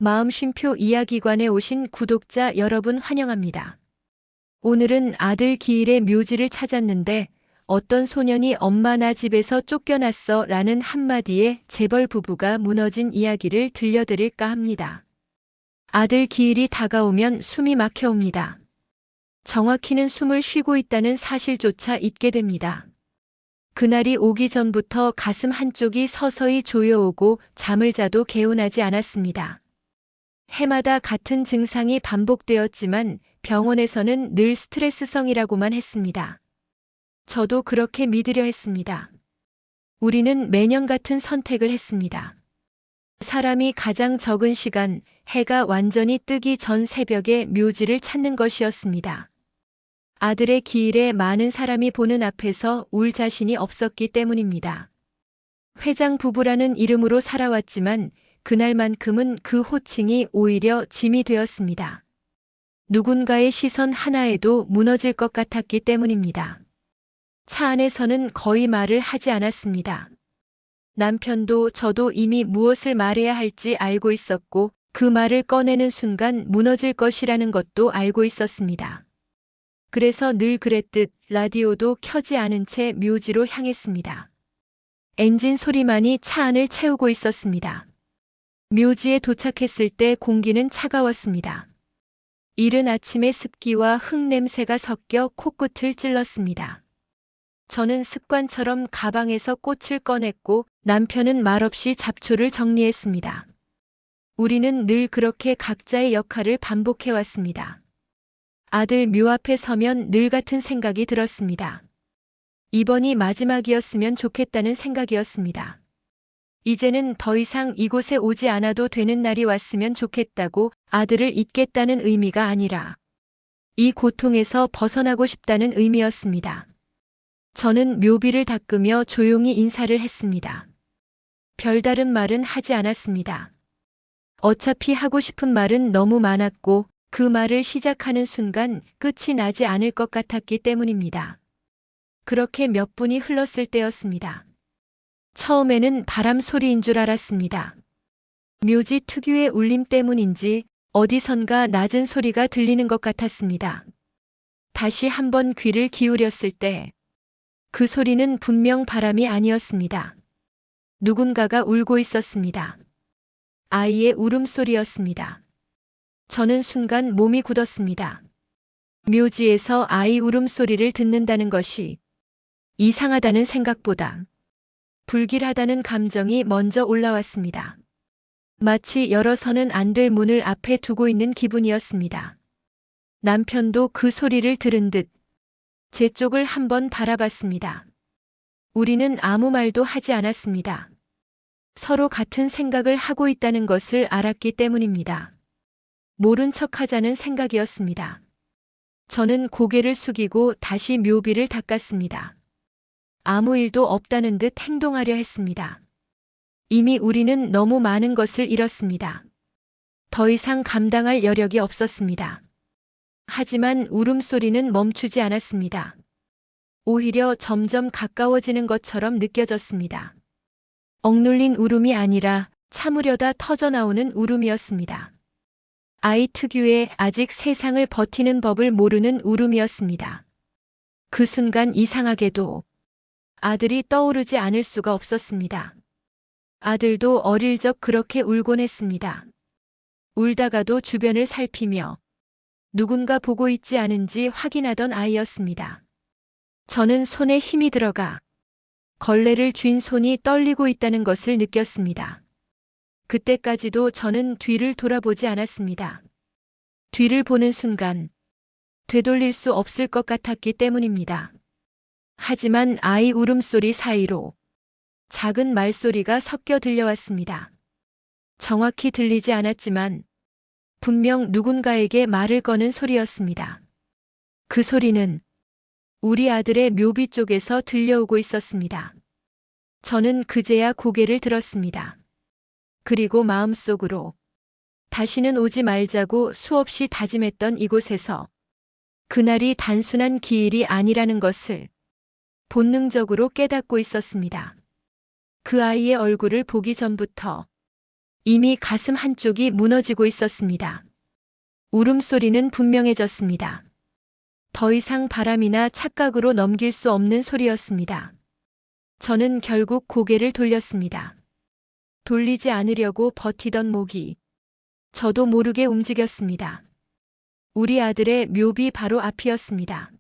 마음쉼표 이야기관에 오신 구독자 여러분 환영합니다. 오늘은 아들 기일의 묘지를 찾았는데 어떤 소년이 엄마 나 집에서 쫓겨났어 라는 한마디에 재벌 부부가 무너진 이야기를 들려드릴까 합니다. 아들 기일이 다가오면 숨이 막혀옵니다. 정확히는 숨을 쉬고 있다는 사실조차 잊게 됩니다. 그날이 오기 전부터 가슴 한쪽이 서서히 조여오고 잠을 자도 개운하지 않았습니다. 해마다 같은 증상이 반복되었지만 병원에서는 늘 스트레스성이라고만 했습니다. 저도 그렇게 믿으려 했습니다. 우리는 매년 같은 선택을 했습니다. 사람이 가장 적은 시간, 해가 완전히 뜨기 전 새벽에 묘지를 찾는 것이었습니다. 아들의 기일에 많은 사람이 보는 앞에서 울 자신이 없었기 때문입니다. 회장 부부라는 이름으로 살아왔지만 그날만큼은 그 호칭이 오히려 짐이 되었습니다. 누군가의 시선 하나에도 무너질 것 같았기 때문입니다. 차 안에서는 거의 말을 하지 않았습니다. 남편도 저도 이미 무엇을 말해야 할지 알고 있었고 그 말을 꺼내는 순간 무너질 것이라는 것도 알고 있었습니다. 그래서 늘 그랬듯 라디오도 켜지 않은 채 묘지로 향했습니다. 엔진 소리만이 차 안을 채우고 있었습니다. 묘지에 도착했을 때 공기는 차가웠습니다. 이른 아침의 습기와 흙냄새가 섞여 코끝을 찔렀습니다. 저는 습관처럼 가방에서 꽃을 꺼냈고 남편은 말없이 잡초를 정리했습니다. 우리는 늘 그렇게 각자의 역할을 반복해왔습니다. 아들 묘 앞에 서면 늘 같은 생각이 들었습니다. 이번이 마지막이었으면 좋겠다는 생각이었습니다. 이제는 더 이상 이곳에 오지 않아도 되는 날이 왔으면 좋겠다고 아들을 잊겠다는 의미가 아니라 이 고통에서 벗어나고 싶다는 의미였습니다. 저는 묘비를 닦으며 조용히 인사를 했습니다. 별다른 말은 하지 않았습니다. 어차피 하고 싶은 말은 너무 많았고 그 말을 시작하는 순간 끝이 나지 않을 것 같았기 때문입니다. 그렇게 몇 분이 흘렀을 때였습니다. 처음에는 바람 소리인 줄 알았습니다. 묘지 특유의 울림 때문인지 어디선가 낮은 소리가 들리는 것 같았습니다. 다시 한번 귀를 기울였을 때 그 소리는 분명 바람이 아니었습니다. 누군가가 울고 있었습니다. 아이의 울음소리였습니다. 저는 순간 몸이 굳었습니다. 묘지에서 아이 울음소리를 듣는다는 것이 이상하다는 생각보다 불길하다는 감정이 먼저 올라왔습니다. 마치 열어서는 안 될 문을 앞에 두고 있는 기분이었습니다. 남편도 그 소리를 들은 듯 제 쪽을 한번 바라봤습니다. 우리는 아무 말도 하지 않았습니다. 서로 같은 생각을 하고 있다는 것을 알았기 때문입니다. 모른 척하자는 생각이었습니다. 저는 고개를 숙이고 다시 묘비를 닦았습니다. 아무 일도 없다는 듯 행동하려 했습니다. 이미 우리는 너무 많은 것을 잃었습니다. 더 이상 감당할 여력이 없었습니다. 하지만 울음소리는 멈추지 않았습니다. 오히려 점점 가까워지는 것처럼 느껴졌습니다. 억눌린 울음이 아니라 참으려다 터져나오는 울음이었습니다. 아이 특유의 아직 세상을 버티는 법을 모르는 울음이었습니다. 그 순간 이상하게도 아들이 떠오르지 않을 수가 없었습니다. 아들도 어릴 적 그렇게 울곤 했습니다. 울다가도 주변을 살피며 누군가 보고 있지 않은지 확인하던 아이였습니다. 저는 손에 힘이 들어가 걸레를 쥔 손이 떨리고 있다는 것을 느꼈습니다. 그때까지도 저는 뒤를 돌아보지 않았습니다. 뒤를 보는 순간 되돌릴 수 없을 것 같았기 때문입니다. 하지만 아이 울음소리 사이로 작은 말소리가 섞여 들려왔습니다. 정확히 들리지 않았지만 분명 누군가에게 말을 거는 소리였습니다. 그 소리는 우리 아들의 묘비 쪽에서 들려오고 있었습니다. 저는 그제야 고개를 들었습니다. 그리고 마음속으로 다시는 오지 말자고 수없이 다짐했던 이곳에서 그날이 단순한 기일이 아니라는 것을 본능적으로 깨닫고 있었습니다. 그 아이의 얼굴을 보기 전부터 이미 가슴 한쪽이 무너지고 있었습니다. 울음소리는 분명해졌습니다. 더 이상 바람이나 착각으로 넘길 수 없는 소리였습니다. 저는 결국 고개를 돌렸습니다. 돌리지 않으려고 버티던 목이 저도 모르게 움직였습니다. 우리 아들의 묘비 바로 앞이었습니다.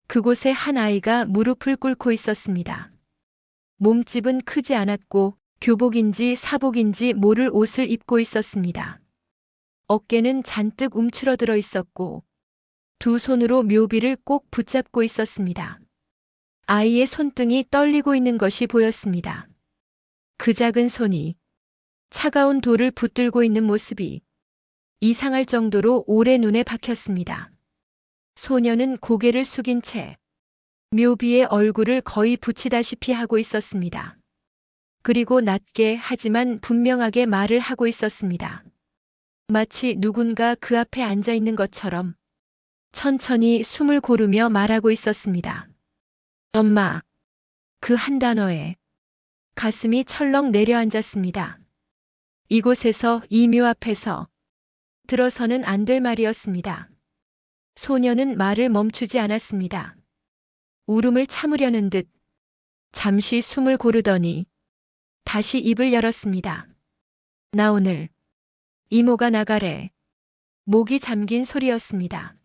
그곳에 한 아이가 무릎을 꿇고 있었습니다. 몸집은 크지 않았고 교복인지 사복인지 모를 옷을 입고 있었습니다. 어깨는 잔뜩 움츠러들어 있었고 두 손으로 묘비를 꼭 붙잡고 있었습니다. 아이의 손등이 떨리고 있는 것이 보였습니다. 그 작은 손이 차가운 돌을 붙들고 있는 모습이 이상할 정도로 오래 눈에 박혔습니다. 소녀는 고개를 숙인 채 묘비의 얼굴을 거의 붙이다시피 하고 있었습니다. 그리고 낮게 하지만 분명하게 말을 하고 있었습니다. 마치 누군가 그 앞에 앉아 있는 것처럼 천천히 숨을 고르며 말하고 있었습니다. 엄마. 그 한 단어에 가슴이 철렁 내려앉았습니다. 이곳에서 이 묘 앞에서 들어서는 안 될 말이었습니다. 소녀는 말을 멈추지 않았습니다. 울음을 참으려는 듯 잠시 숨을 고르더니 다시 입을 열었습니다. 나 오늘 이모가 나가래. 목이 잠긴 소리였습니다.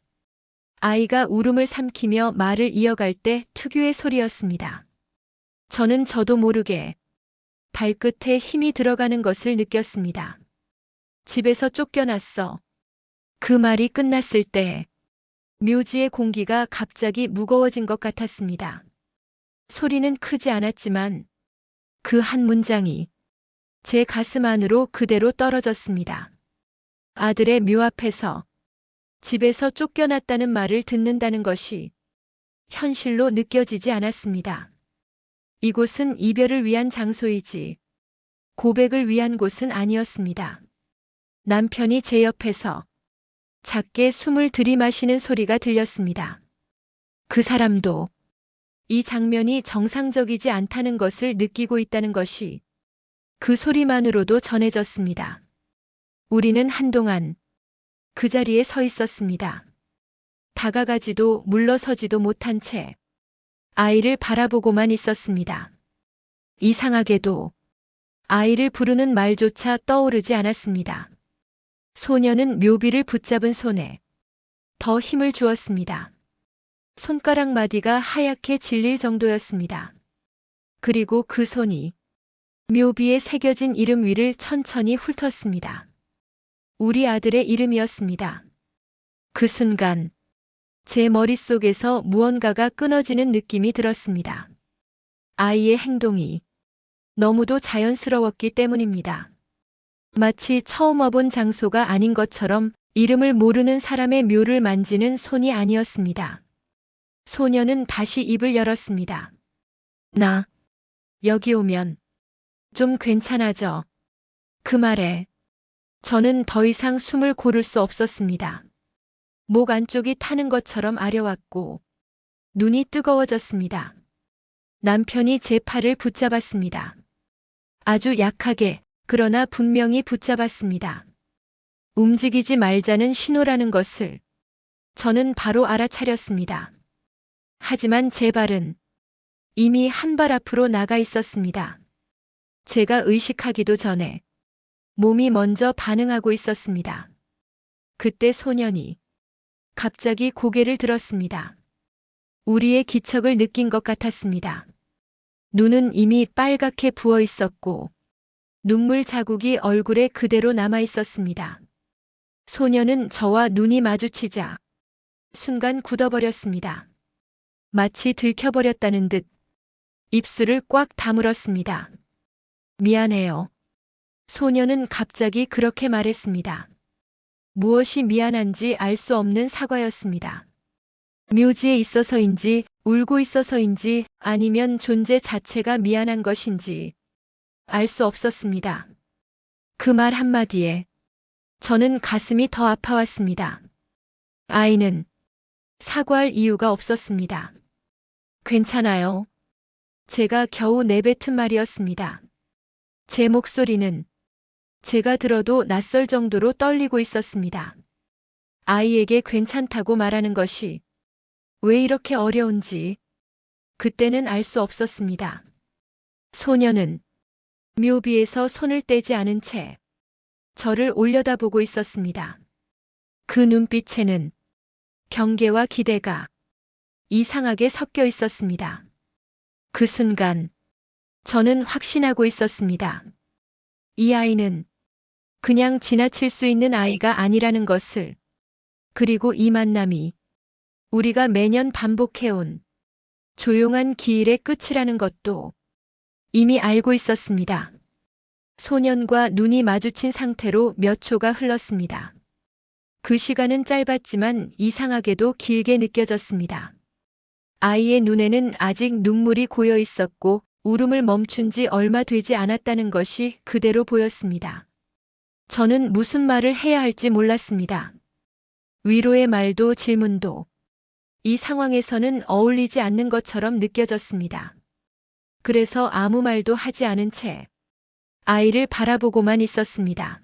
아이가 울음을 삼키며 말을 이어갈 때 특유의 소리였습니다. 저도 모르게 발끝에 힘이 들어가는 것을 느꼈습니다. 집에서 쫓겨났어. 그 말이 끝났을 때 묘지의 공기가 갑자기 무거워진 것 같았습니다. 소리는 크지 않았지만 그 한 문장이 제 가슴 안으로 그대로 떨어졌습니다. 아들의 묘 앞에서 집에서 쫓겨났다는 말을 듣는다는 것이 현실로 느껴지지 않았습니다. 이곳은 이별을 위한 장소이지 고백을 위한 곳은 아니었습니다. 남편이 제 옆에서 작게 숨을 들이마시는 소리가 들렸습니다. 그 사람도 이 장면이 정상적이지 않다는 것을 느끼고 있다는 것이 그 소리만으로도 전해졌습니다. 우리는 한동안 그 자리에 서 있었습니다. 다가가지도 물러서지도 못한 채 아이를 바라보고만 있었습니다. 이상하게도 아이를 부르는 말조차 떠오르지 않았습니다. 소녀는 묘비를 붙잡은 손에 더 힘을 주었습니다. 손가락 마디가 하얗게 질릴 정도였습니다. 그리고 그 손이 묘비에 새겨진 이름 위를 천천히 훑었습니다. 우리 아들의 이름이었습니다. 그 순간 제 머릿속에서 무언가가 끊어지는 느낌이 들었습니다. 아이의 행동이 너무도 자연스러웠기 때문입니다. 마치 처음 와본 장소가 아닌 것처럼 이름을 모르는 사람의 묘를 만지는 손이 아니었습니다. 소녀는 다시 입을 열었습니다. 나 여기 오면 좀 괜찮아져. 그 말에 저는 더 이상 숨을 고를 수 없었습니다. 목 안쪽이 타는 것처럼 아려왔고 눈이 뜨거워졌습니다. 남편이 제 팔을 붙잡았습니다. 아주 약하게 그러나 분명히 붙잡았습니다. 움직이지 말자는 신호라는 것을 저는 바로 알아차렸습니다. 하지만 제 발은 이미 한 발 앞으로 나가 있었습니다. 제가 의식하기도 전에 몸이 먼저 반응하고 있었습니다. 그때 소년이 갑자기 고개를 들었습니다. 우리의 기척을 느낀 것 같았습니다. 눈은 이미 빨갛게 부어 있었고 눈물 자국이 얼굴에 그대로 남아 있었습니다. 소녀는 저와 눈이 마주치자 순간 굳어버렸습니다. 마치 들켜버렸다는 듯 입술을 꽉 다물었습니다. 미안해요. 소녀는 갑자기 그렇게 말했습니다. 무엇이 미안한지 알 수 없는 사과였습니다. 묘지에 있어서인지 울고 있어서인지 아니면 존재 자체가 미안한 것인지 알 수 없었습니다. 그 말 한마디에 저는 가슴이 더 아파왔습니다. 아이는 사과할 이유가 없었습니다. 괜찮아요. 제가 겨우 내뱉은 말이었습니다. 제 목소리는 제가 들어도 낯설 정도로 떨리고 있었습니다. 아이에게 괜찮다고 말하는 것이 왜 이렇게 어려운지 그때는 알 수 없었습니다. 소녀는 묘비에서 손을 떼지 않은 채 저를 올려다보고 있었습니다. 그 눈빛에는 경계와 기대가 이상하게 섞여 있었습니다. 그 순간 저는 확신하고 있었습니다. 이 아이는 그냥 지나칠 수 있는 아이가 아니라는 것을, 그리고 이 만남이 우리가 매년 반복해온 조용한 기일의 끝이라는 것도 이미 알고 있었습니다. 소년과 눈이 마주친 상태로 몇 초가 흘렀습니다. 그 시간은 짧았지만 이상하게도 길게 느껴졌습니다. 아이의 눈에는 아직 눈물이 고여 있었고 울음을 멈춘 지 얼마 되지 않았다는 것이 그대로 보였습니다. 저는 무슨 말을 해야 할지 몰랐습니다. 위로의 말도 질문도 이 상황에서는 어울리지 않는 것처럼 느껴졌습니다. 그래서 아무 말도 하지 않은 채 아이를 바라보고만 있었습니다.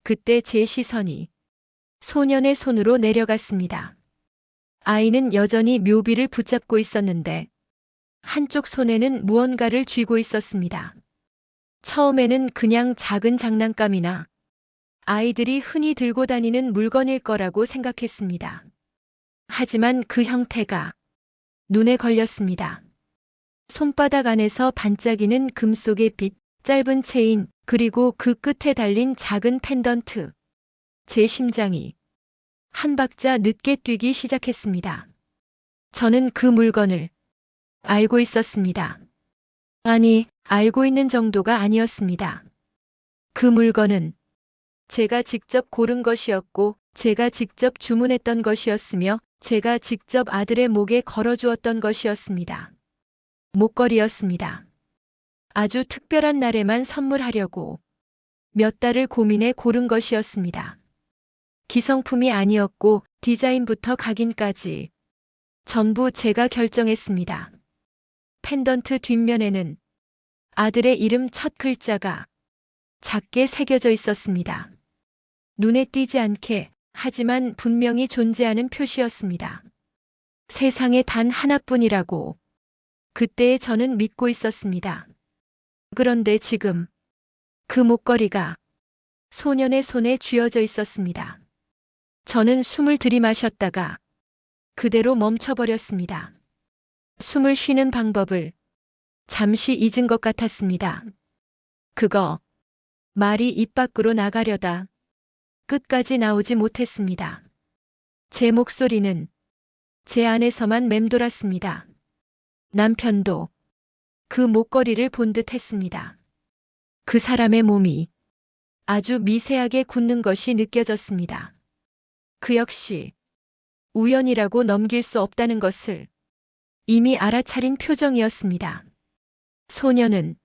그때 제 시선이 소년의 손으로 내려갔습니다. 아이는 여전히 묘비를 붙잡고 있었는데 한쪽 손에는 무언가를 쥐고 있었습니다. 처음에는 그냥 작은 장난감이나 아이들이 흔히 들고 다니는 물건일 거라고 생각했습니다. 하지만 그 형태가 눈에 걸렸습니다. 손바닥 안에서 반짝이는 금속의 빛, 짧은 체인, 그리고 그 끝에 달린 작은 펜던트. 제 심장이 한 박자 늦게 뛰기 시작했습니다. 저는 그 물건을 알고 있었습니다. 아니, 알고 있는 정도가 아니었습니다. 그 물건은 제가 직접 고른 것이었고, 제가 직접 주문했던 것이었으며, 제가 직접 아들의 목에 걸어주었던 것이었습니다. 목걸이였습니다. 아주 특별한 날에만 선물하려고 몇 달을 고민해 고른 것이었습니다. 기성품이 아니었고 디자인부터 각인까지 전부 제가 결정했습니다. 펜던트 뒷면에는 아들의 이름 첫 글자가 작게 새겨져 있었습니다. 눈에 띄지 않게, 하지만 분명히 존재하는 표시였습니다. 세상에 단 하나뿐이라고 그때의 저는 믿고 있었습니다. 그런데 지금 그 목걸이가 소년의 손에 쥐어져 있었습니다. 저는 숨을 들이마셨다가 그대로 멈춰버렸습니다. 숨을 쉬는 방법을 잠시 잊은 것 같았습니다. 그거, 말이 입 밖으로 나가려다 끝까지 나오지 못했습니다. 제 목소리는 제 안에서만 맴돌았습니다. 남편도 그 목걸이를 본 듯 했습니다. 그 사람의 몸이 아주 미세하게 굳는 것이 느껴졌습니다. 그 역시 우연이라고 넘길 수 없다는 것을 이미 알아차린 표정이었습니다. 소녀는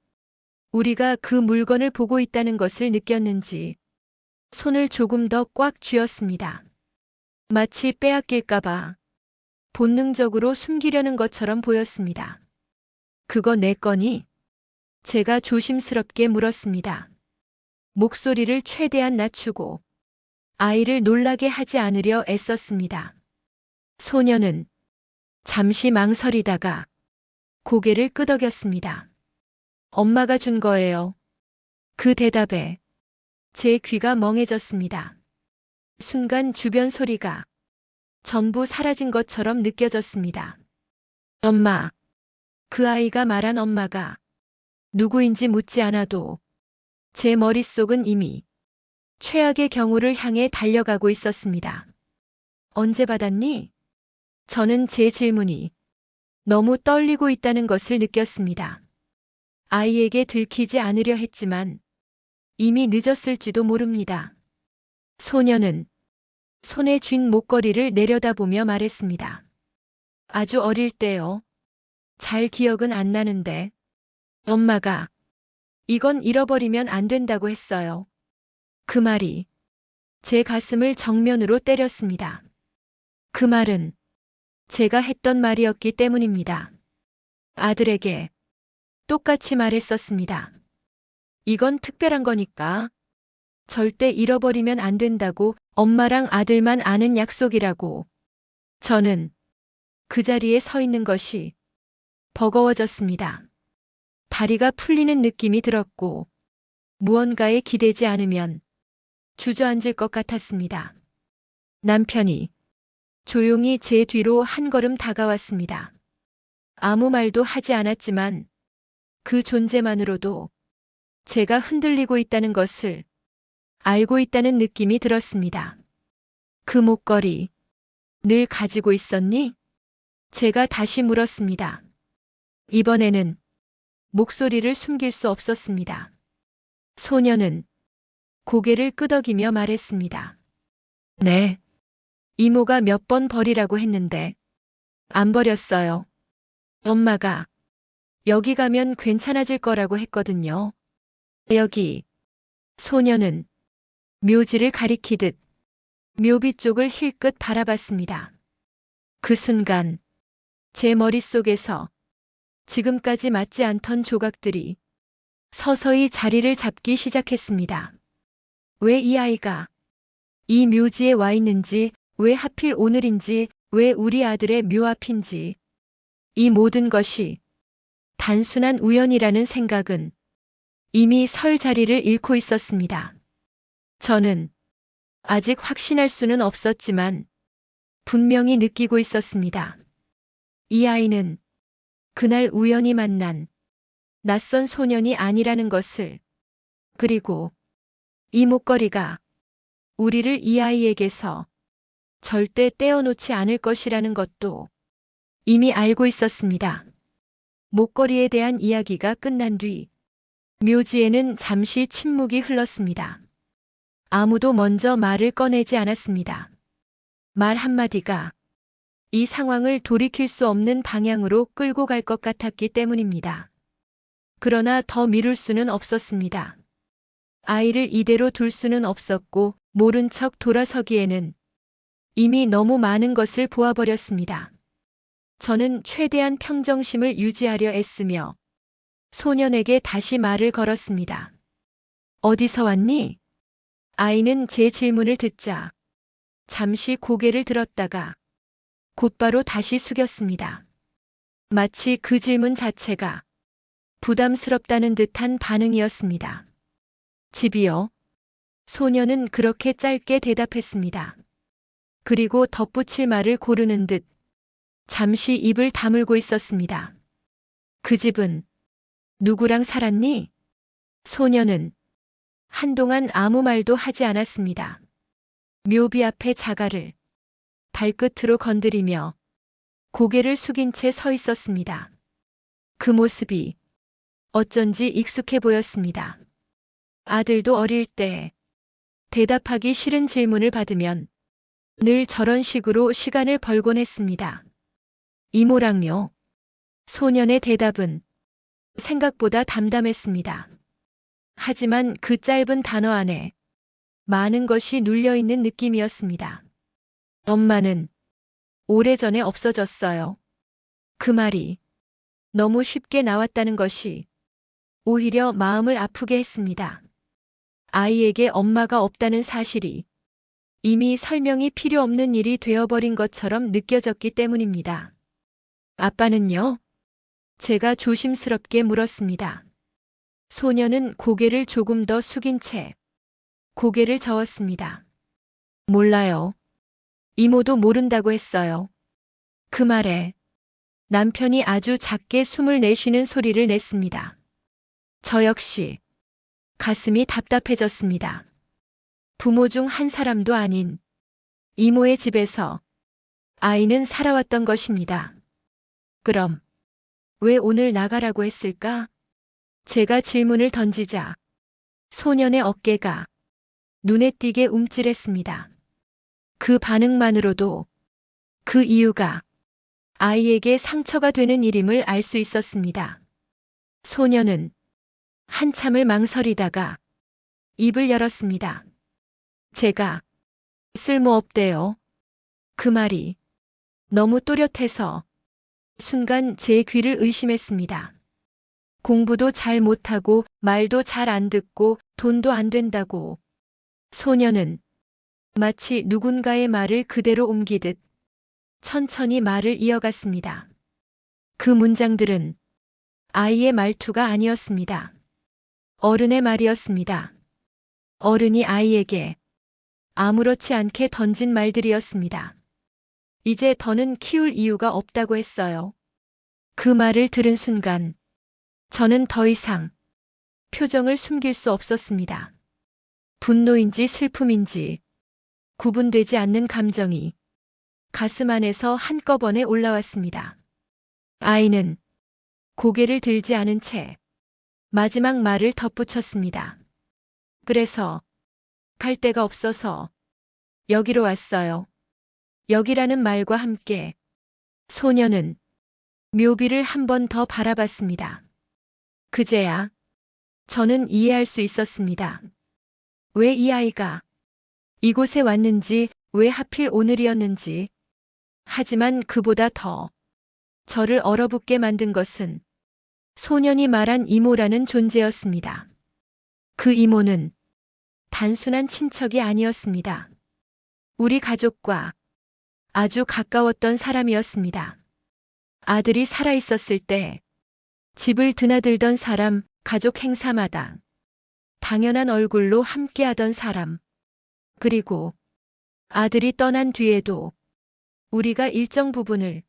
우리가 그 물건을 보고 있다는 것을 느꼈는지 손을 조금 더 꽉 쥐었습니다. 마치 빼앗길까봐 본능적으로 숨기려는 것처럼 보였습니다. 그거 내 거니? 제가 조심스럽게 물었습니다. 목소리를 최대한 낮추고 아이를 놀라게 하지 않으려 애썼습니다. 소녀는 잠시 망설이다가 고개를 끄덕였습니다. 엄마가 준 거예요. 그 대답에 제 귀가 멍해졌습니다. 순간 주변 소리가 전부 사라진 것처럼 느껴졌습니다. 엄마. 그 아이가 말한 엄마가 누구인지 묻지 않아도 제 머릿속은 이미 최악의 경우를 향해 달려가고 있었습니다. 언제 받았니? 저는 제 질문이 너무 떨리고 있다는 것을 느꼈습니다. 아이에게 들키지 않으려 했지만 이미 늦었을지도 모릅니다. 소녀는 손에 쥔 목걸이를 내려다보며 말했습니다. 아주 어릴 때요. 잘 기억은 안 나는데 엄마가 이건 잃어버리면 안 된다고 했어요. 그 말이 제 가슴을 정면으로 때렸습니다. 그 말은 제가 했던 말이었기 때문입니다. 아들에게 똑같이 말했었습니다. 이건 특별한 거니까 절대 잃어버리면 안 된다고, 엄마랑 아들만 아는 약속이라고. 저는 그 자리에 서 있는 것이 버거워졌습니다. 다리가 풀리는 느낌이 들었고, 무언가에 기대지 않으면 주저앉을 것 같았습니다. 남편이 조용히 제 뒤로 한 걸음 다가왔습니다. 아무 말도 하지 않았지만 그 존재만으로도 제가 흔들리고 있다는 것을 알고 있다는 느낌이 들었습니다. 그 목걸이 늘 가지고 있었니? 제가 다시 물었습니다. 이번에는 목소리를 숨길 수 없었습니다. 소녀는 고개를 끄덕이며 말했습니다. 네. 이모가 몇 번 버리라고 했는데 안 버렸어요. 엄마가 여기 가면 괜찮아질 거라고 했거든요. 여기. 소녀는 묘지를 가리키듯 묘비 쪽을 힐끗 바라봤습니다. 그 순간 제 머릿속에서 지금까지 맞지 않던 조각들이 서서히 자리를 잡기 시작했습니다. 왜 이 아이가 이 묘지에 와 있는지, 왜 하필 오늘인지, 왜 우리 아들의 묘 앞인지, 이 모든 것이 단순한 우연이라는 생각은 이미 설 자리를 잃고 있었습니다. 저는 아직 확신할 수는 없었지만 분명히 느끼고 있었습니다. 이 아이는 그날 우연히 만난 낯선 소년이 아니라는 것을, 그리고 이 목걸이가 우리를 이 아이에게서 절대 떼어놓지 않을 것이라는 것도 이미 알고 있었습니다. 목걸이에 대한 이야기가 끝난 뒤 묘지에는 잠시 침묵이 흘렀습니다. 아무도 먼저 말을 꺼내지 않았습니다. 말 한마디가 이 상황을 돌이킬 수 없는 방향으로 끌고 갈 것 같았기 때문입니다. 그러나 더 미룰 수는 없었습니다. 아이를 이대로 둘 수는 없었고, 모른 척 돌아서기에는 이미 너무 많은 것을 보아버렸습니다. 저는 최대한 평정심을 유지하려 애쓰며 소년에게 다시 말을 걸었습니다. 어디서 왔니? 아이는 제 질문을 듣자 잠시 고개를 들었다가 곧바로 다시 숙였습니다. 마치 그 질문 자체가 부담스럽다는 듯한 반응이었습니다. 집이요. 소녀는 그렇게 짧게 대답했습니다. 그리고 덧붙일 말을 고르는 듯 잠시 입을 다물고 있었습니다. 그 집은 누구랑 살았니? 소녀는 한동안 아무 말도 하지 않았습니다. 묘비 앞의 자갈을 발끝으로 건드리며 고개를 숙인 채 서 있었습니다. 그 모습이 어쩐지 익숙해 보였습니다. 아들도 어릴 때 대답하기 싫은 질문을 받으면 늘 저런 식으로 시간을 벌곤 했습니다. 이모랑요. 소년의 대답은 생각보다 담담했습니다. 하지만 그 짧은 단어 안에 많은 것이 눌려있는 느낌이었습니다. 엄마는 오래전에 없어졌어요. 그 말이 너무 쉽게 나왔다는 것이 오히려 마음을 아프게 했습니다. 아이에게 엄마가 없다는 사실이 이미 설명이 필요 없는 일이 되어버린 것처럼 느껴졌기 때문입니다. 아빠는요? 제가 조심스럽게 물었습니다. 소녀는 고개를 조금 더 숙인 채 고개를 저었습니다. 몰라요. 이모도 모른다고 했어요. 그 말에 남편이 아주 작게 숨을 내쉬는 소리를 냈습니다. 저 역시 가슴이 답답해졌습니다. 부모 중 한 사람도 아닌 이모의 집에서 아이는 살아왔던 것입니다. 그럼 왜 오늘 나가라고 했을까? 제가 질문을 던지자 소년의 어깨가 눈에 띄게 움찔했습니다. 그 반응만으로도 그 이유가 아이에게 상처가 되는 일임을 알 수 있었습니다. 소년은 한참을 망설이다가 입을 열었습니다. 제가 쓸모없대요. 그 말이 너무 또렷해서 순간 제 귀를 의심했습니다. 공부도 잘 못하고 말도 잘 안 듣고 돈도 안 된다고 소녀는 마치 누군가의 말을 그대로 옮기듯 천천히 말을 이어갔습니다. 그 문장들은 아이의 말투가 아니었습니다. 어른의 말이었습니다. 어른이 아이에게 아무렇지 않게 던진 말들이었습니다. 이제 더는 키울 이유가 없다고 했어요. 그 말을 들은 순간 저는 더 이상 표정을 숨길 수 없었습니다. 분노인지 슬픔인지 구분되지 않는 감정이 가슴 안에서 한꺼번에 올라왔습니다. 아이는 고개를 들지 않은 채 마지막 말을 덧붙였습니다. 그래서 갈 데가 없어서 여기로 왔어요. 여기라는 말과 함께 소녀는 묘비를 한 번 더 바라봤습니다. 그제야 저는 이해할 수 있었습니다. 왜 이 아이가 이곳에 왔는지, 왜 하필 오늘이었는지. 하지만 그보다 더 저를 얼어붙게 만든 것은 소년이 말한 이모라는 존재였습니다. 그 이모는 단순한 친척이 아니었습니다. 우리 가족과 아주 가까웠던 사람이었습니다. 아들이 살아있었을 때 집을 드나들던 사람, 가족 행사마다 당연한 얼굴로 함께하던 사람, 그리고 아들이 떠난 뒤에도 우리가 일정 부분을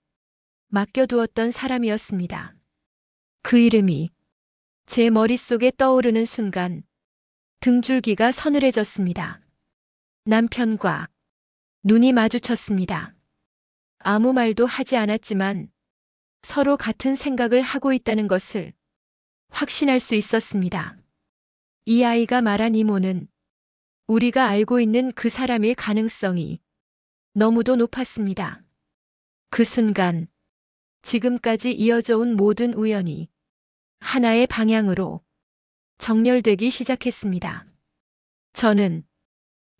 맡겨두었던 사람이었습니다. 그 이름이 제 머릿속에 떠오르는 순간 등줄기가 서늘해졌습니다. 남편과 눈이 마주쳤습니다. 아무 말도 하지 않았지만 서로 같은 생각을 하고 있다는 것을 확신할 수 있었습니다. 이 아이가 말한 이모는 우리가 알고 있는 그 사람일 가능성이 너무도 높았습니다. 그 순간 지금까지 이어져 온 모든 우연이 하나의 방향으로 정렬되기 시작했습니다. 저는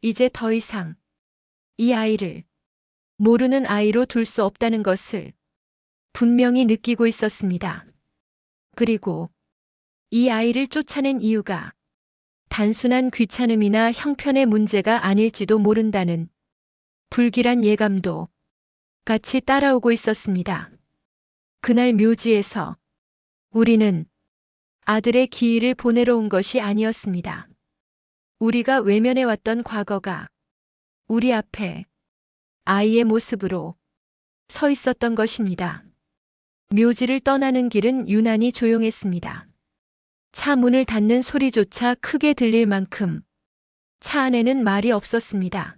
이제 더 이상 이 아이를 모르는 아이로 둘 수 없다는 것을 분명히 느끼고 있었습니다. 그리고 이 아이를 쫓아낸 이유가 단순한 귀찮음이나 형편의 문제가 아닐지도 모른다는 불길한 예감도 같이 따라오고 있었습니다. 그날 묘지에서 우리는 아들의 기일을 보내러 온 것이 아니었습니다. 우리가 외면해왔던 과거가 우리 앞에 아이의 모습으로 서 있었던 것입니다. 묘지를 떠나는 길은 유난히 조용했습니다. 차 문을 닫는 소리조차 크게 들릴 만큼 차 안에는 말이 없었습니다.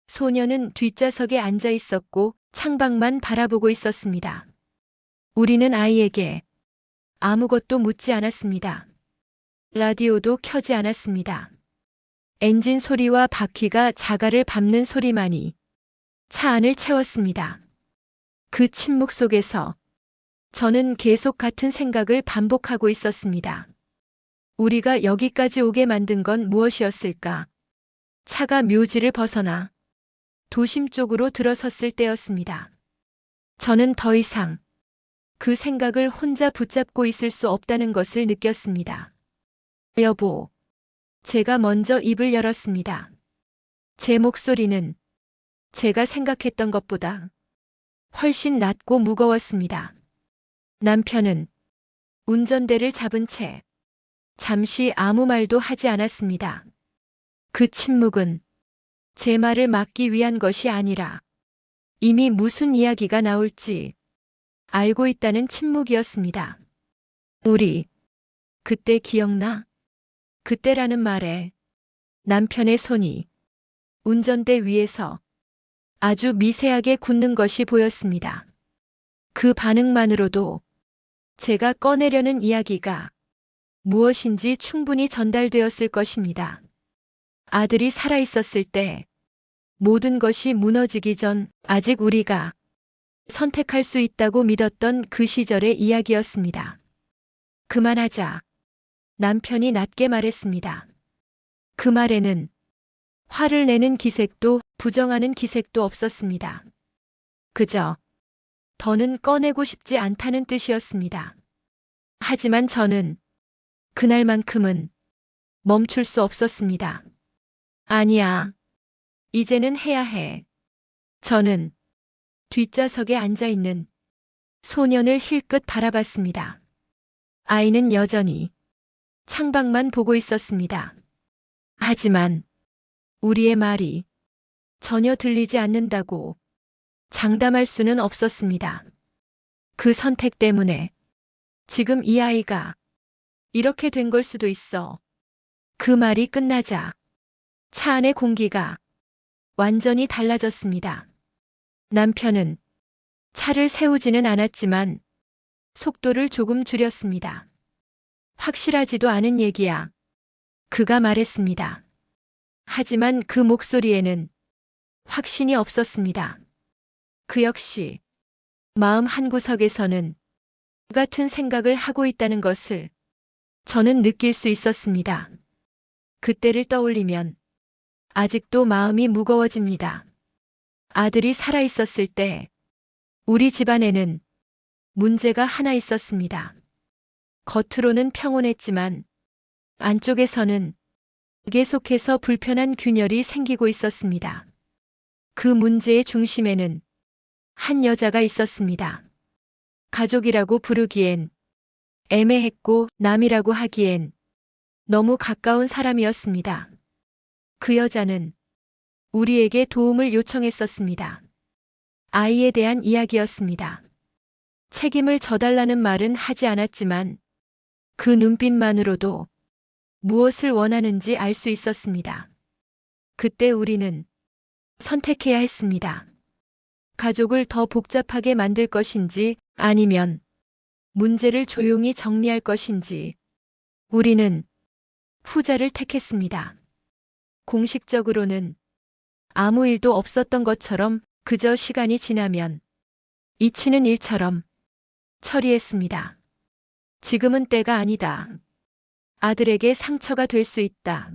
소녀는 뒷좌석에 앉아 있었고 창밖만 바라보고 있었습니다. 우리는 아이에게 아무것도 묻지 않았습니다. 라디오도 켜지 않았습니다. 엔진 소리와 바퀴가 자갈을 밟는 소리만이 차 안을 채웠습니다. 그 침묵 속에서 저는 계속 같은 생각을 반복하고 있었습니다. 우리가 여기까지 오게 만든 건 무엇이었을까? 차가 묘지를 벗어나 도심 쪽으로 들어섰을 때였습니다. 저는 더 이상 그 생각을 혼자 붙잡고 있을 수 없다는 것을 느꼈습니다. 여보, 제가 먼저 입을 열었습니다. 제 목소리는 제가 생각했던 것보다 훨씬 낮고 무거웠습니다. 남편은 운전대를 잡은 채 잠시 아무 말도 하지 않았습니다. 그 침묵은 제 말을 막기 위한 것이 아니라 이미 무슨 이야기가 나올지 알고 있다는 침묵이었습니다. 우리 그때 기억나? 그때라는 말에 남편의 손이 운전대 위에서 아주 미세하게 굳는 것이 보였습니다. 그 반응만으로도 제가 꺼내려는 이야기가 무엇인지 충분히 전달되었을 것입니다. 아들이 살아있었을 때 모든 것이 무너지기 전 아직 우리가 선택할 수 있다고 믿었던 그 시절의 이야기였습니다. 그만하자. 남편이 낮게 말했습니다. 그 말에는 화를 내는 기색도 부정하는 기색도 없었습니다. 그저 더는 꺼내고 싶지 않다는 뜻이었습니다. 하지만 저는 그날만큼은 멈출 수 없었습니다. 아니야. 이제는 해야 해. 저는 뒷좌석에 앉아 있는 소년을 힐끗 바라봤습니다. 아이는 여전히 창밖만 보고 있었습니다. 하지만 우리의 말이 전혀 들리지 않는다고 장담할 수는 없었습니다. 그 선택 때문에 지금 이 아이가 이렇게 된 걸 수도 있어. 그 말이 끝나자 차 안의 공기가 완전히 달라졌습니다. 남편은 차를 세우지는 않았지만 속도를 조금 줄였습니다. 확실하지도 않은 얘기야. 그가 말했습니다. 하지만 그 목소리에는 확신이 없었습니다. 그 역시 마음 한구석에서는 같은 생각을 하고 있다는 것을 저는 느낄 수 있었습니다. 그때를 떠올리면 아직도 마음이 무거워집니다. 아들이 살아 있었을 때 우리 집안에는 문제가 하나 있었습니다. 겉으로는 평온했지만 안쪽에서는 계속해서 불편한 균열이 생기고 있었습니다. 그 문제의 중심에는 한 여자가 있었습니다. 가족이라고 부르기엔 애매했고 남이라고 하기엔 너무 가까운 사람이었습니다. 그 여자는 우리에게 도움을 요청했었습니다. 아이에 대한 이야기였습니다. 책임을 져달라는 말은 하지 않았지만 그 눈빛만으로도 무엇을 원하는지 알 수 있었습니다. 그때 우리는 선택해야 했습니다. 가족을 더 복잡하게 만들 것인지 아니면 문제를 조용히 정리할 것인지 우리는 후자를 택했습니다. 공식적으로는 아무 일도 없었던 것처럼 그저 시간이 지나면 잊히는 일처럼 처리했습니다. 지금은 때가 아니다. 아들에게 상처가 될 수 있다.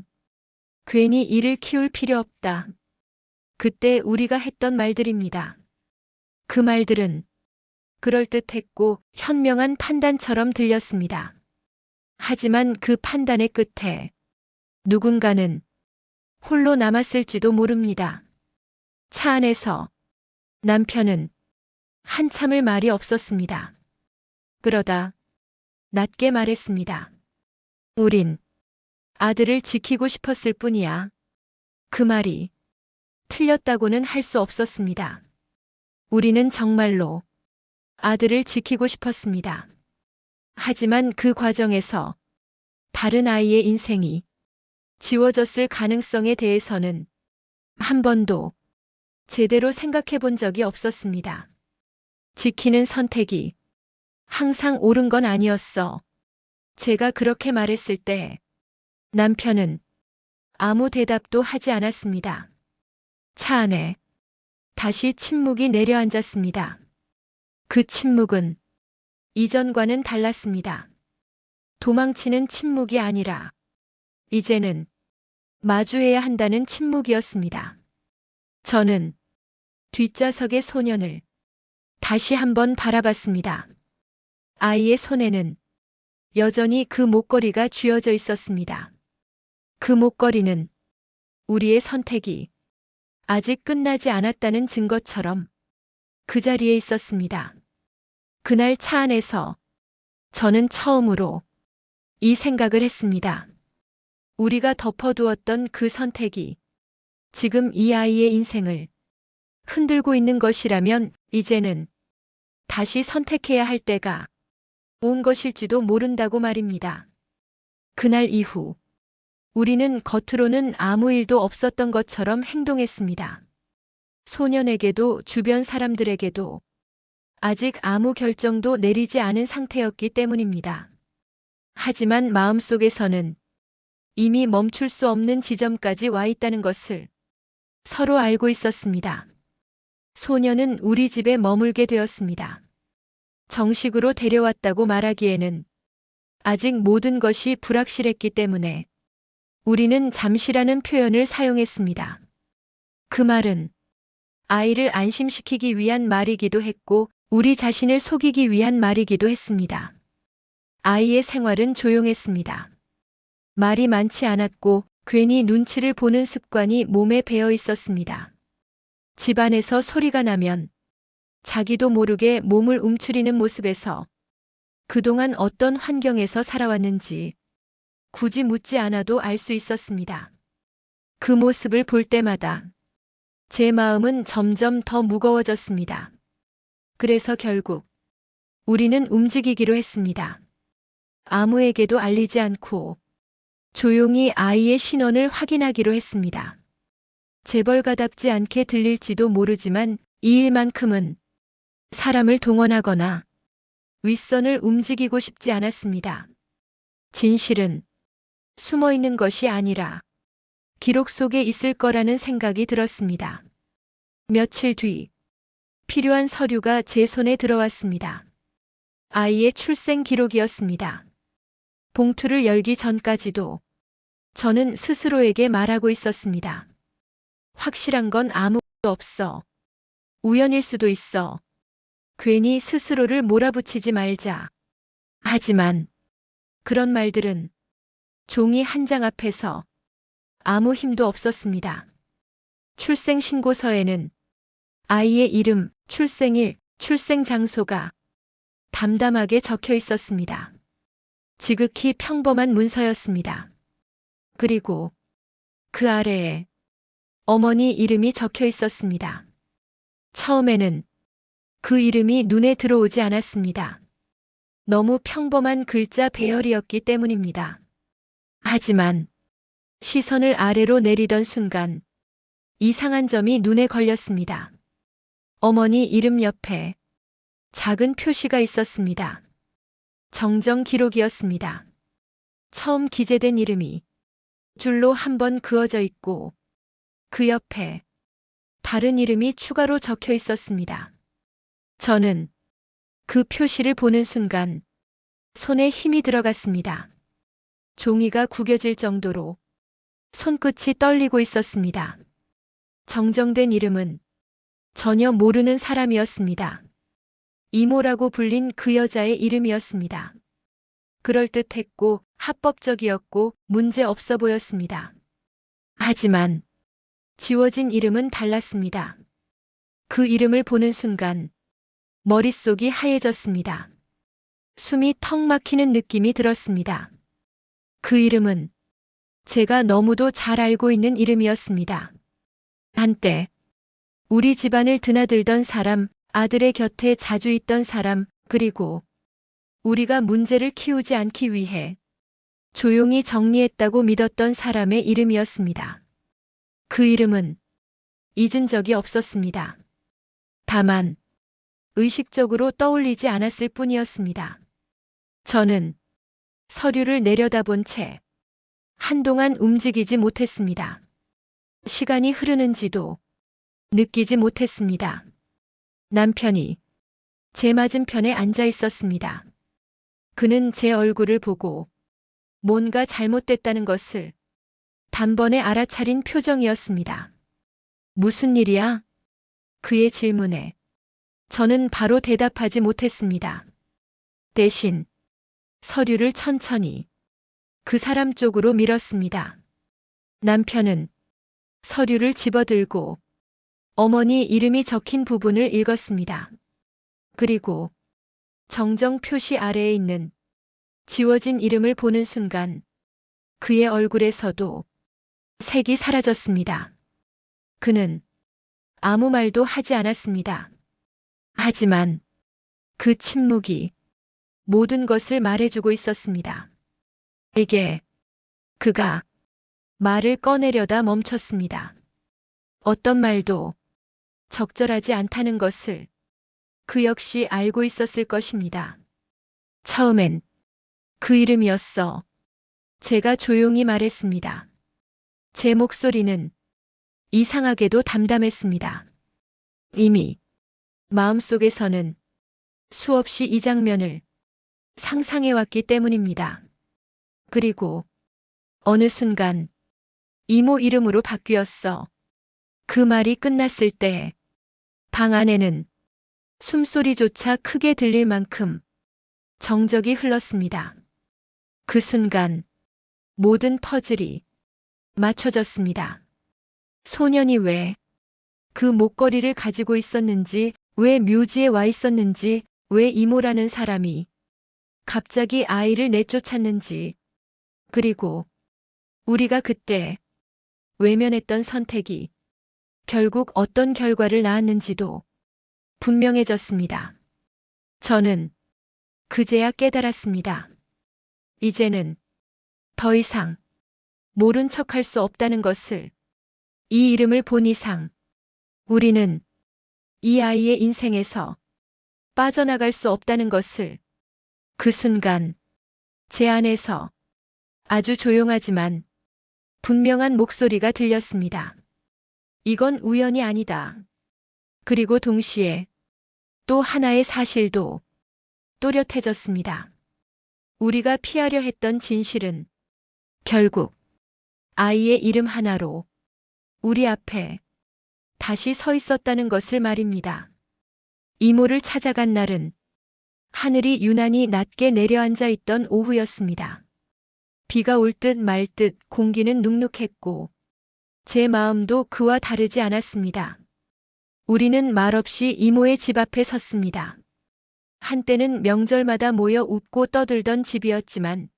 괜히 이를 키울 필요 없다. 그때 우리가 했던 말들입니다. 그 말들은 그럴듯했고 현명한 판단처럼 들렸습니다. 하지만 그 판단의 끝에 누군가는 홀로 남았을지도 모릅니다. 차 안에서 남편은 한참을 말이 없었습니다. 그러다 낮게 말했습니다. 우린 아들을 지키고 싶었을 뿐이야. 그 말이 틀렸다고는 할 수 없었습니다. 우리는 정말로 아들을 지키고 싶었습니다. 하지만 그 과정에서 다른 아이의 인생이 지워졌을 가능성에 대해서는 한 번도 제대로 생각해 본 적이 없었습니다. 지키는 선택이 항상 옳은 건 아니었어. 제가 그렇게 말했을 때 남편은 아무 대답도 하지 않았습니다. 차 안에 다시 침묵이 내려앉았습니다. 그 침묵은 이전과는 달랐습니다. 도망치는 침묵이 아니라 이제는 마주해야 한다는 침묵이었습니다. 저는 뒷좌석의 소년을 다시 한번 바라봤습니다. 아이의 손에는 여전히 그 목걸이가 쥐어져 있었습니다. 그 목걸이는 우리의 선택이 아직 끝나지 않았다는 증거처럼 그 자리에 있었습니다. 그날 차 안에서 저는 처음으로 이 생각을 했습니다. 우리가 덮어두었던 그 선택이 지금 이 아이의 인생을 흔들고 있는 것이라면 이제는 다시 선택해야 할 때가 온 것일지도 모른다고 말입니다. 그날 이후 우리는 겉으로는 아무 일도 없었던 것처럼 행동했습니다. 소년에게도 주변 사람들에게도 아직 아무 결정도 내리지 않은 상태였기 때문입니다. 하지만 마음속에서는 이미 멈출 수 없는 지점까지 와 있다는 것을 서로 알고 있었습니다. 소년은 우리 집에 머물게 되었습니다. 정식으로 데려왔다고 말하기에는 아직 모든 것이 불확실했기 때문에 우리는 잠시라는 표현을 사용했습니다. 그 말은 아이를 안심시키기 위한 말이기도 했고 우리 자신을 속이기 위한 말이기도 했습니다. 아이의 생활은 조용했습니다. 말이 많지 않았고 괜히 눈치를 보는 습관이 몸에 배어 있었습니다. 집안에서 소리가 나면 자기도 모르게 몸을 움츠리는 모습에서 그동안 어떤 환경에서 살아왔는지 굳이 묻지 않아도 알 수 있었습니다. 그 모습을 볼 때마다 제 마음은 점점 더 무거워졌습니다. 그래서 결국 우리는 움직이기로 했습니다. 아무에게도 알리지 않고 조용히 아이의 신원을 확인하기로 했습니다. 재벌가답지 않게 들릴지도 모르지만 이 일만큼은 사람을 동원하거나 윗선을 움직이고 싶지 않았습니다. 진실은 숨어 있는 것이 아니라 기록 속에 있을 거라는 생각이 들었습니다. 며칠 뒤 필요한 서류가 제 손에 들어왔습니다. 아이의 출생 기록이었습니다. 봉투를 열기 전까지도 저는 스스로에게 말하고 있었습니다. 확실한 건 아무것도 없어. 우연일 수도 있어. 괜히 스스로를 몰아붙이지 말자. 하지만 그런 말들은 종이 한 장 앞에서 아무 힘도 없었습니다. 출생신고서에는 아이의 이름, 출생일, 출생 장소가 담담하게 적혀 있었습니다. 지극히 평범한 문서였습니다. 그리고 그 아래에 어머니 이름이 적혀 있었습니다. 처음에는 그 이름이 눈에 들어오지 않았습니다. 너무 평범한 글자 배열이었기 때문입니다. 하지만 시선을 아래로 내리던 순간 이상한 점이 눈에 걸렸습니다. 어머니 이름 옆에 작은 표시가 있었습니다. 정정 기록이었습니다. 처음 기재된 이름이 줄로 한 번 그어져 있고 그 옆에 다른 이름이 추가로 적혀 있었습니다. 저는 그 표시를 보는 순간 손에 힘이 들어갔습니다. 종이가 구겨질 정도로 손끝이 떨리고 있었습니다. 정정된 이름은 전혀 모르는 사람이었습니다. 이모라고 불린 그 여자의 이름이었습니다. 그럴듯했고 합법적이었고 문제 없어 보였습니다. 하지만 지워진 이름은 달랐습니다. 그 이름을 보는 순간 머릿속이 하얘졌습니다. 숨이 턱 막히는 느낌이 들었습니다. 그 이름은 제가 너무도 잘 알고 있는 이름이었습니다. 한때 우리 집안을 드나들던 사람, 아들의 곁에 자주 있던 사람, 그리고 우리가 문제를 키우지 않기 위해 조용히 정리했다고 믿었던 사람의 이름이었습니다. 그 이름은 잊은 적이 없었습니다. 다만 의식적으로 떠올리지 않았을 뿐이었습니다. 저는 서류를 내려다본 채 한동안 움직이지 못했습니다. 시간이 흐르는지도 느끼지 못했습니다. 남편이 제 맞은편에 앉아 있었습니다. 그는 제 얼굴을 보고 뭔가 잘못됐다는 것을 단번에 알아차린 표정이었습니다. 무슨 일이야? 그의 질문에 저는 바로 대답하지 못했습니다. 대신 서류를 천천히 그 사람 쪽으로 밀었습니다. 남편은 서류를 집어들고 어머니 이름이 적힌 부분을 읽었습니다. 그리고 정정 표시 아래에 있는 지워진 이름을 보는 순간 그의 얼굴에서도 색이 사라졌습니다. 그는 아무 말도 하지 않았습니다. 하지만 그 침묵이 모든 것을 말해주고 있었습니다. 이게 그가 말을 꺼내려다 멈췄습니다. 어떤 말도 적절하지 않다는 것을 그 역시 알고 있었을 것입니다. 처음엔 그 이름이었어. 제가 조용히 말했습니다. 제 목소리는 이상하게도 담담했습니다. 이미 마음속에서는 수없이 이 장면을 상상해왔기 때문입니다. 그리고 어느 순간 이모 이름으로 바뀌었어. 그 말이 끝났을 때 방 안에는 숨소리조차 크게 들릴 만큼 정적이 흘렀습니다. 그 순간 모든 퍼즐이 맞춰졌습니다. 소년이 왜 그 목걸이를 가지고 있었는지, 왜 묘지에 와 있었는지, 왜 이모라는 사람이 갑자기 아이를 내쫓았는지, 그리고 우리가 그때 외면했던 선택이 결국 어떤 결과를 낳았는지도 분명해졌습니다. 저는 그제야 깨달았습니다. 이제는 더 이상 모른 척할 수 없다는 것을, 이 이름을 본 이상 우리는 이 아이의 인생에서 빠져나갈 수 없다는 것을. 그 순간 제 안에서 아주 조용하지만 분명한 목소리가 들렸습니다. 이건 우연이 아니다. 그리고 동시에 또 하나의 사실도 또렷해졌습니다. 우리가 피하려 했던 진실은 결국 아이의 이름 하나로 우리 앞에 다시 서 있었다는 것을 말입니다. 이모를 찾아간 날은 하늘이 유난히 낮게 내려앉아 있던 오후였습니다. 비가 올 듯 말 듯 공기는 눅눅했고 제 마음도 그와 다르지 않았습니다. 우리는 말없이 이모의 집 앞에 섰습니다. 한때는 명절마다 모여 웃고 떠들던 집이었지만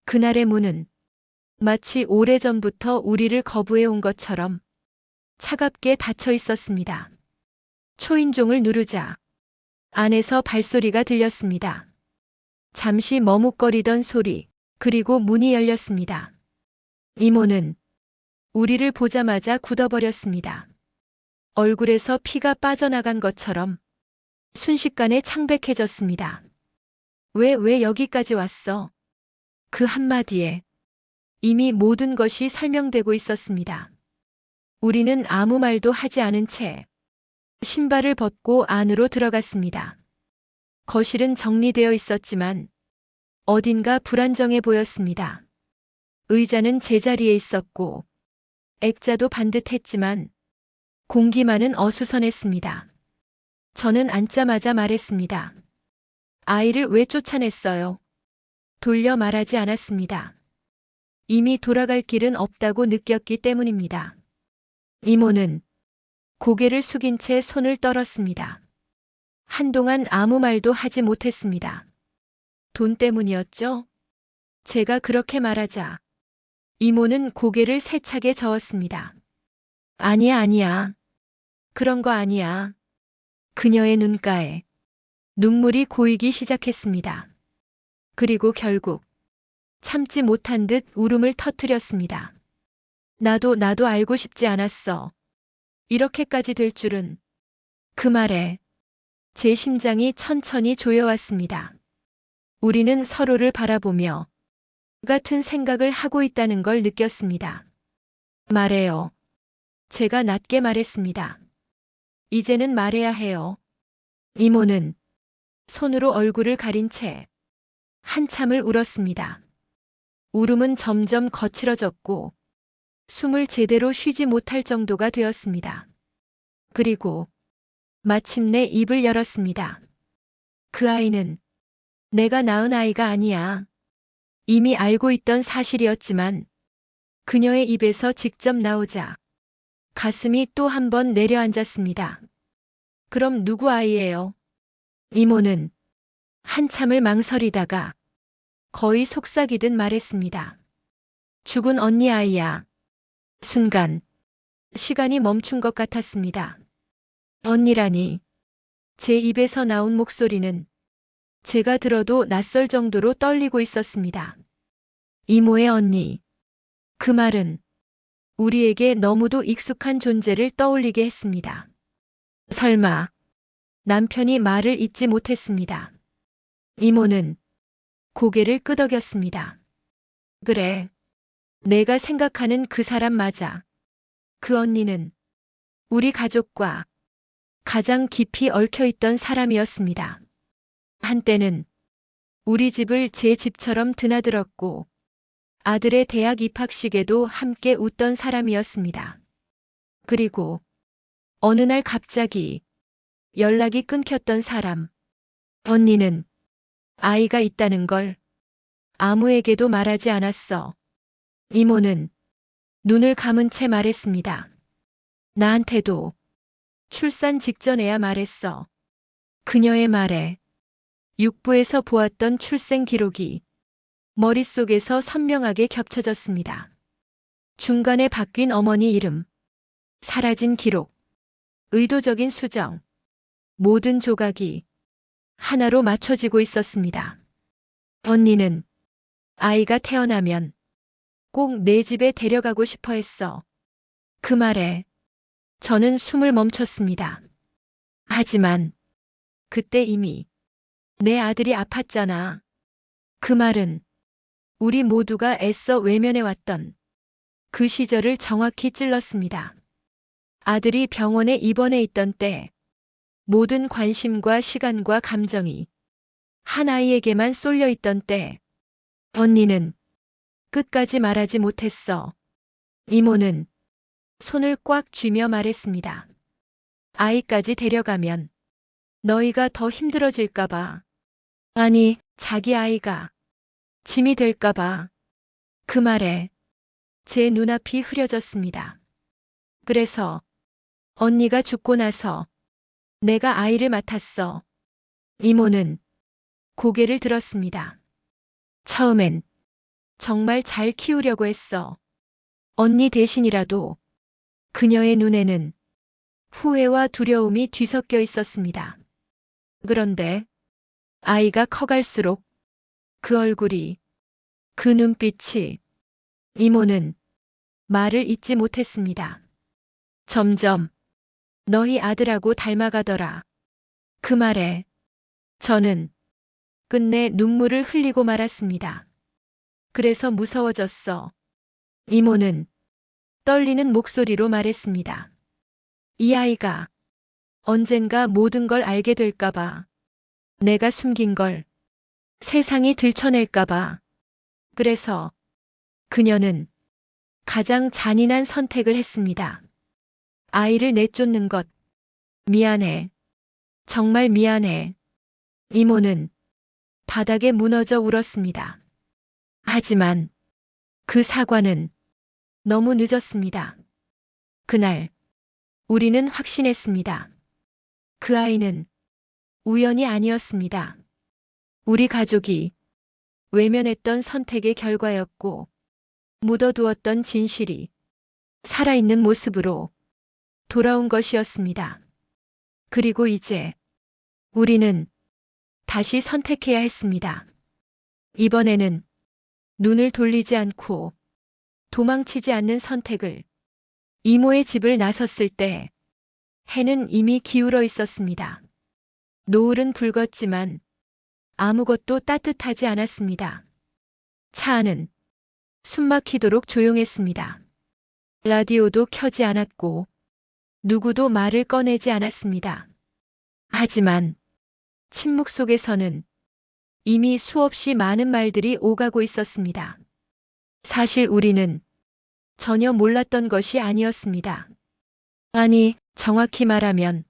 그날의 문은 마치 오래전부터 우리를 거부해 온 것처럼 차갑게 닫혀 있었습니다. 초인종을 누르자 안에서 발소리가 들렸습니다. 잠시 머뭇거리던 소리, 그리고 문이 열렸습니다. 이모는 우리를 보자마자 굳어버렸습니다. 얼굴에서 피가 빠져나간 것처럼 순식간에 창백해졌습니다. 왜 여기까지 왔어? 그 한마디에 이미 모든 것이 설명되고 있었습니다. 우리는 아무 말도 하지 않은 채 신발을 벗고 안으로 들어갔습니다. 거실은 정리되어 있었지만 어딘가 불안정해 보였습니다. 의자는 제자리에 있었고 액자도 반듯했지만 공기만은 어수선했습니다. 저는 앉자마자 말했습니다. 아이를 왜 쫓아냈어요? 돌려 말하지 않았습니다. 이미 돌아갈 길은 없다고 느꼈기 때문입니다. 이모는 고개를 숙인 채 손을 떨었습니다. 한동안 아무 말도 하지 못했습니다. 돈 때문이었죠? 제가 그렇게 말하자 이모는 고개를 세차게 저었습니다. 아니야. 그런 거 아니야. 그녀의 눈가에 눈물이 고이기 시작했습니다. 그리고 결국 참지 못한 듯 울음을 터뜨렸습니다. 나도 알고 싶지 않았어. 이렇게까지 될 줄은. 그 말에 제 심장이 천천히 조여왔습니다. 우리는 서로를 바라보며 같은 생각을 하고 있다는 걸 느꼈습니다. 말해요. 제가 낮게 말했습니다. 이제는 말해야 해요. 이모는 손으로 얼굴을 가린 채 한참을 울었습니다. 울음은 점점 거칠어졌고 숨을 제대로 쉬지 못할 정도가 되었습니다. 그리고 마침내 입을 열었습니다. 그 아이는 내가 낳은 아이가 아니야. 이미 알고 있던 사실이었지만 그녀의 입에서 직접 나오자 가슴이 또 한 번 내려앉았습니다. 그럼 누구 아이예요? 이모는 한참을 망설이다가 거의 속삭이듯 말했습니다. 죽은 언니 아이야. 순간 시간이 멈춘 것 같았습니다. 언니라니. 제 입에서 나온 목소리는 제가 들어도 낯설 정도로 떨리고 있었습니다. 이모의 언니. 그 말은 우리에게 너무도 익숙한 존재를 떠올리게 했습니다. 설마 남편이 말을 잇지 못했습니다. 이모는 고개를 끄덕였습니다. 그래. 내가 생각하는 그 사람 맞아. 그 언니는 우리 가족과 가장 깊이 얽혀있던 사람이었습니다. 한때는 우리 집을 제 집처럼 드나들었고 아들의 대학 입학식에도 함께 웃던 사람이었습니다. 그리고 어느 날 갑자기 연락이 끊겼던 사람. 언니는 아이가 있다는 걸 아무에게도 말하지 않았어. 이모는 눈을 감은 채 말했습니다. 나한테도 출산 직전에야 말했어. 그녀의 말에 육부에서 보았던 출생 기록이 머릿속에서 선명하게 겹쳐졌습니다. 중간에 바뀐 어머니 이름, 사라진 기록, 의도적인 수정, 모든 조각이 하나로 맞춰지고 있었습니다. 언니는 아이가 태어나면 꼭 내 집에 데려가고 싶어 했어. 그 말에 저는 숨을 멈췄습니다. 하지만 그때 이미 내 아들이 아팠잖아. 그 말은 우리 모두가 애써 외면해왔던 그 시절을 정확히 찔렀습니다. 아들이 병원에 입원해 있던 때 모든 관심과 시간과 감정이 한 아이에게만 쏠려 있던 때 언니는 끝까지 말하지 못했어. 이모는 손을 꽉 쥐며 말했습니다. 아이까지 데려가면 너희가 더 힘들어질까봐. 아니, 자기 아이가 짐이 될까봐. 그 말에 제 눈앞이 흐려졌습니다. 그래서 언니가 죽고 나서 내가 아이를 맡았어. 이모는 고개를 들었습니다. 처음엔 정말 잘 키우려고 했어. 언니 대신이라도. 그녀의 눈에는 후회와 두려움이 뒤섞여 있었습니다. 그런데 아이가 커갈수록 그 얼굴이, 그 눈빛이, 이모는 말을 잇지 못했습니다. 점점 너희 아들하고 닮아가더라. 그 말에 저는 끝내 눈물을 흘리고 말았습니다. 그래서 무서워졌어. 이모는 떨리는 목소리로 말했습니다. 이 아이가 언젠가 모든 걸 알게 될까봐. 내가 숨긴 걸 세상이 들춰낼까봐. 그래서 그녀는 가장 잔인한 선택을 했습니다. 아이를 내쫓는 것. 미안해. 정말 미안해. 이모는 바닥에 무너져 울었습니다. 하지만 그 사과는 너무 늦었습니다. 그날 우리는 확신했습니다. 그 아이는 우연이 아니었습니다. 우리 가족이 외면했던 선택의 결과였고 묻어두었던 진실이 살아있는 모습으로 돌아온 것이었습니다. 그리고 이제 우리는 다시 선택해야 했습니다. 이번에는 눈을 돌리지 않고 도망치지 않는 선택을. 이모의 집을 나섰을 때 해는 이미 기울어 있었습니다. 노을은 붉었지만 아무것도 따뜻하지 않았습니다. 차 안은 숨막히도록 조용했습니다. 라디오도 켜지 않았고 누구도 말을 꺼내지 않았습니다. 하지만 침묵 속에서는 이미 수없이 많은 말들이 오가고 있었습니다. 사실 우리는 전혀 몰랐던 것이 아니었습니다. 아니, 정확히 말하면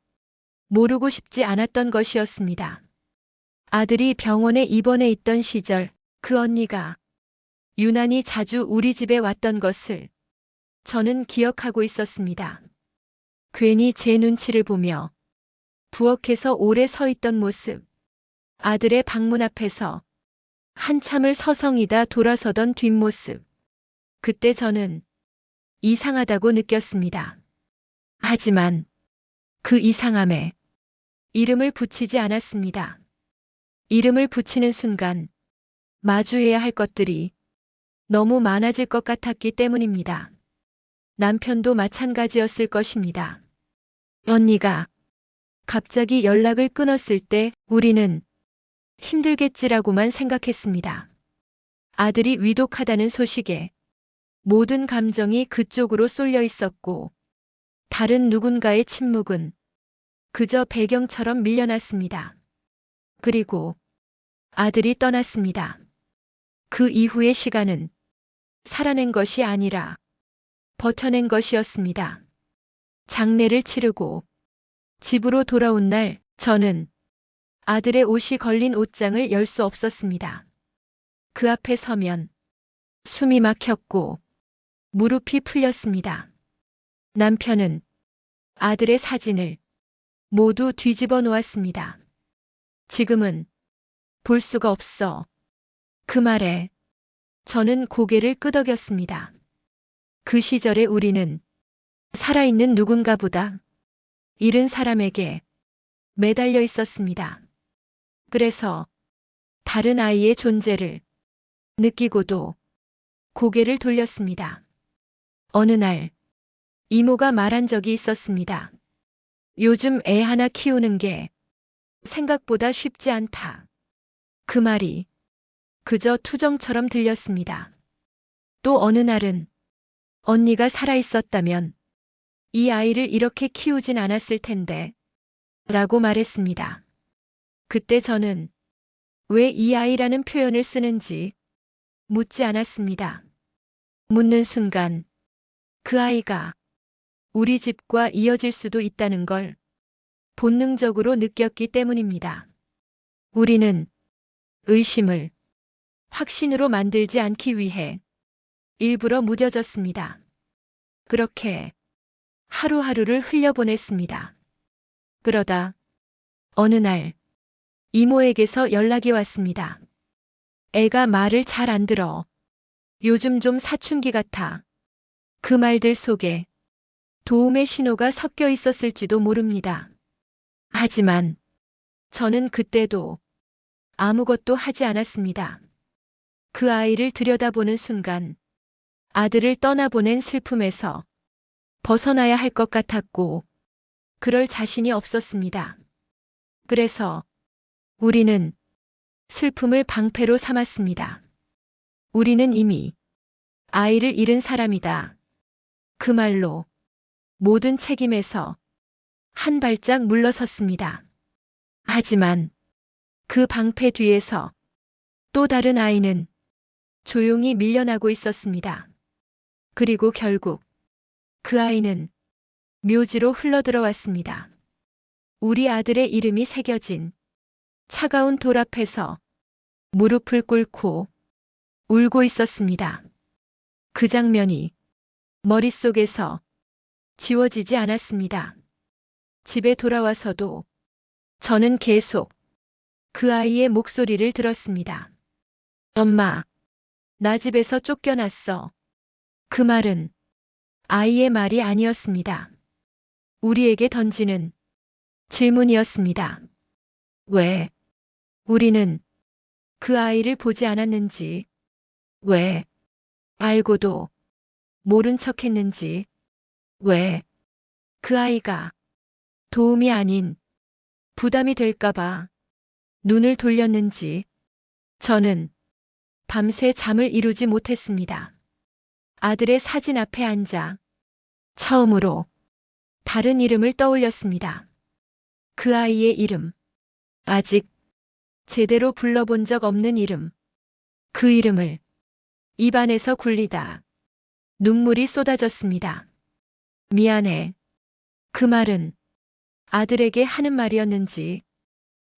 모르고 싶지 않았던 것이었습니다. 아들이 병원에 입원해 있던 시절 그 언니가 유난히 자주 우리 집에 왔던 것을 저는 기억하고 있었습니다. 괜히 제 눈치를 보며 부엌에서 오래 서 있던 모습, 아들의 방문 앞에서 한참을 서성이다 돌아서던 뒷모습. 그때 저는 이상하다고 느꼈습니다. 하지만 그 이상함에 이름을 붙이지 않았습니다. 이름을 붙이는 순간 마주해야 할 것들이 너무 많아질 것 같았기 때문입니다. 남편도 마찬가지였을 것입니다. 언니가 갑자기 연락을 끊었을 때 우리는 힘들겠지라고만 생각했습니다. 아들이 위독하다는 소식에 모든 감정이 그쪽으로 쏠려 있었고 다른 누군가의 침묵은 그저 배경처럼 밀려났습니다. 그리고 아들이 떠났습니다. 그 이후의 시간은 살아낸 것이 아니라 버텨낸 것이었습니다. 장례를 치르고 집으로 돌아온 날 저는 아들의 옷이 걸린 옷장을 열 수 없었습니다. 그 앞에 서면 숨이 막혔고 무릎이 풀렸습니다. 남편은 아들의 사진을 모두 뒤집어 놓았습니다. 지금은 볼 수가 없어. 그 말에 저는 고개를 끄덕였습니다. 그 시절에 우리는 살아있는 누군가보다 잃은 사람에게 매달려 있었습니다. 그래서 다른 아이의 존재를 느끼고도 고개를 돌렸습니다. 어느 날 이모가 말한 적이 있었습니다. 요즘 애 하나 키우는 게 생각보다 쉽지 않다. 그 말이 그저 투정처럼 들렸습니다. 또 어느 날은 언니가 살아있었다면 이 아이를 이렇게 키우진 않았을 텐데 라고 말했습니다. 그때 저는 왜 이 아이라는 표현을 쓰는지 묻지 않았습니다. 묻는 순간 그 아이가 우리 집과 이어질 수도 있다는 걸 본능적으로 느꼈기 때문입니다. 우리는 의심을 확신으로 만들지 않기 위해 일부러 무뎌졌습니다. 그렇게 하루하루를 흘려보냈습니다. 그러다 어느 날 이모에게서 연락이 왔습니다. 애가 말을 잘 안 들어. 요즘 좀 사춘기 같아. 그 말들 속에 도움의 신호가 섞여 있었을지도 모릅니다. 하지만 저는 그때도 아무것도 하지 않았습니다. 그 아이를 들여다보는 순간 아들을 떠나보낸 슬픔에서 벗어나야 할 것 같았고 그럴 자신이 없었습니다. 그래서 우리는 슬픔을 방패로 삼았습니다. 우리는 이미 아이를 잃은 사람이다. 그 말로 모든 책임에서 한 발짝 물러섰습니다. 하지만 그 방패 뒤에서 또 다른 아이는 조용히 밀려나고 있었습니다. 그리고 결국 그 아이는 묘지로 흘러들어왔습니다. 우리 아들의 이름이 새겨진 차가운 돌 앞에서 무릎을 꿇고 울고 있었습니다. 그 장면이 머릿속에서 지워지지 않았습니다. 집에 돌아와서도 저는 계속 그 아이의 목소리를 들었습니다. 엄마, 나 집에서 쫓겨났어. 그 말은 아이의 말이 아니었습니다. 우리에게 던지는 질문이었습니다. 왜 우리는 그 아이를 보지 않았는지, 왜 알고도 모른 척 했는지, 왜 그 아이가 도움이 아닌 부담이 될까봐 눈을 돌렸는지 저는 밤새 잠을 이루지 못했습니다. 아들의 사진 앞에 앉아 처음으로 다른 이름을 떠올렸습니다. 그 아이의 이름. 아직 제대로 불러본 적 없는 이름. 그 이름을 입안에서 굴리다 눈물이 쏟아졌습니다. 미안해. 그 말은 아들에게 하는 말이었는지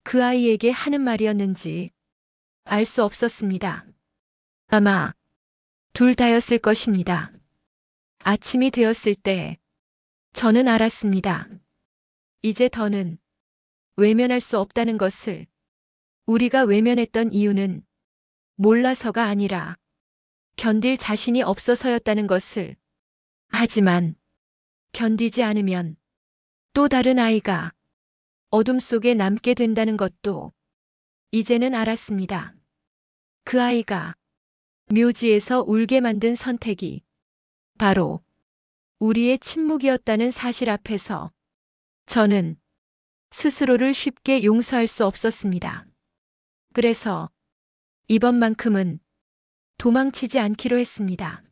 그 아이에게 하는 말이었는지 알 수 없었습니다. 아마 둘 다였을 것입니다. 아침이 되었을 때 저는 알았습니다. 이제 더는 외면할 수 없다는 것을. 우리가 외면했던 이유는 몰라서가 아니라 견딜 자신이 없어서였다는 것을. 하지만 견디지 않으면 또 다른 아이가 어둠 속에 남게 된다는 것도 이제는 알았습니다. 그 아이가 묘지에서 울게 만든 선택이 바로 우리의 침묵이었다는 사실 앞에서 저는 스스로를 쉽게 용서할 수 없었습니다. 그래서 이번만큼은 도망치지 않기로 했습니다.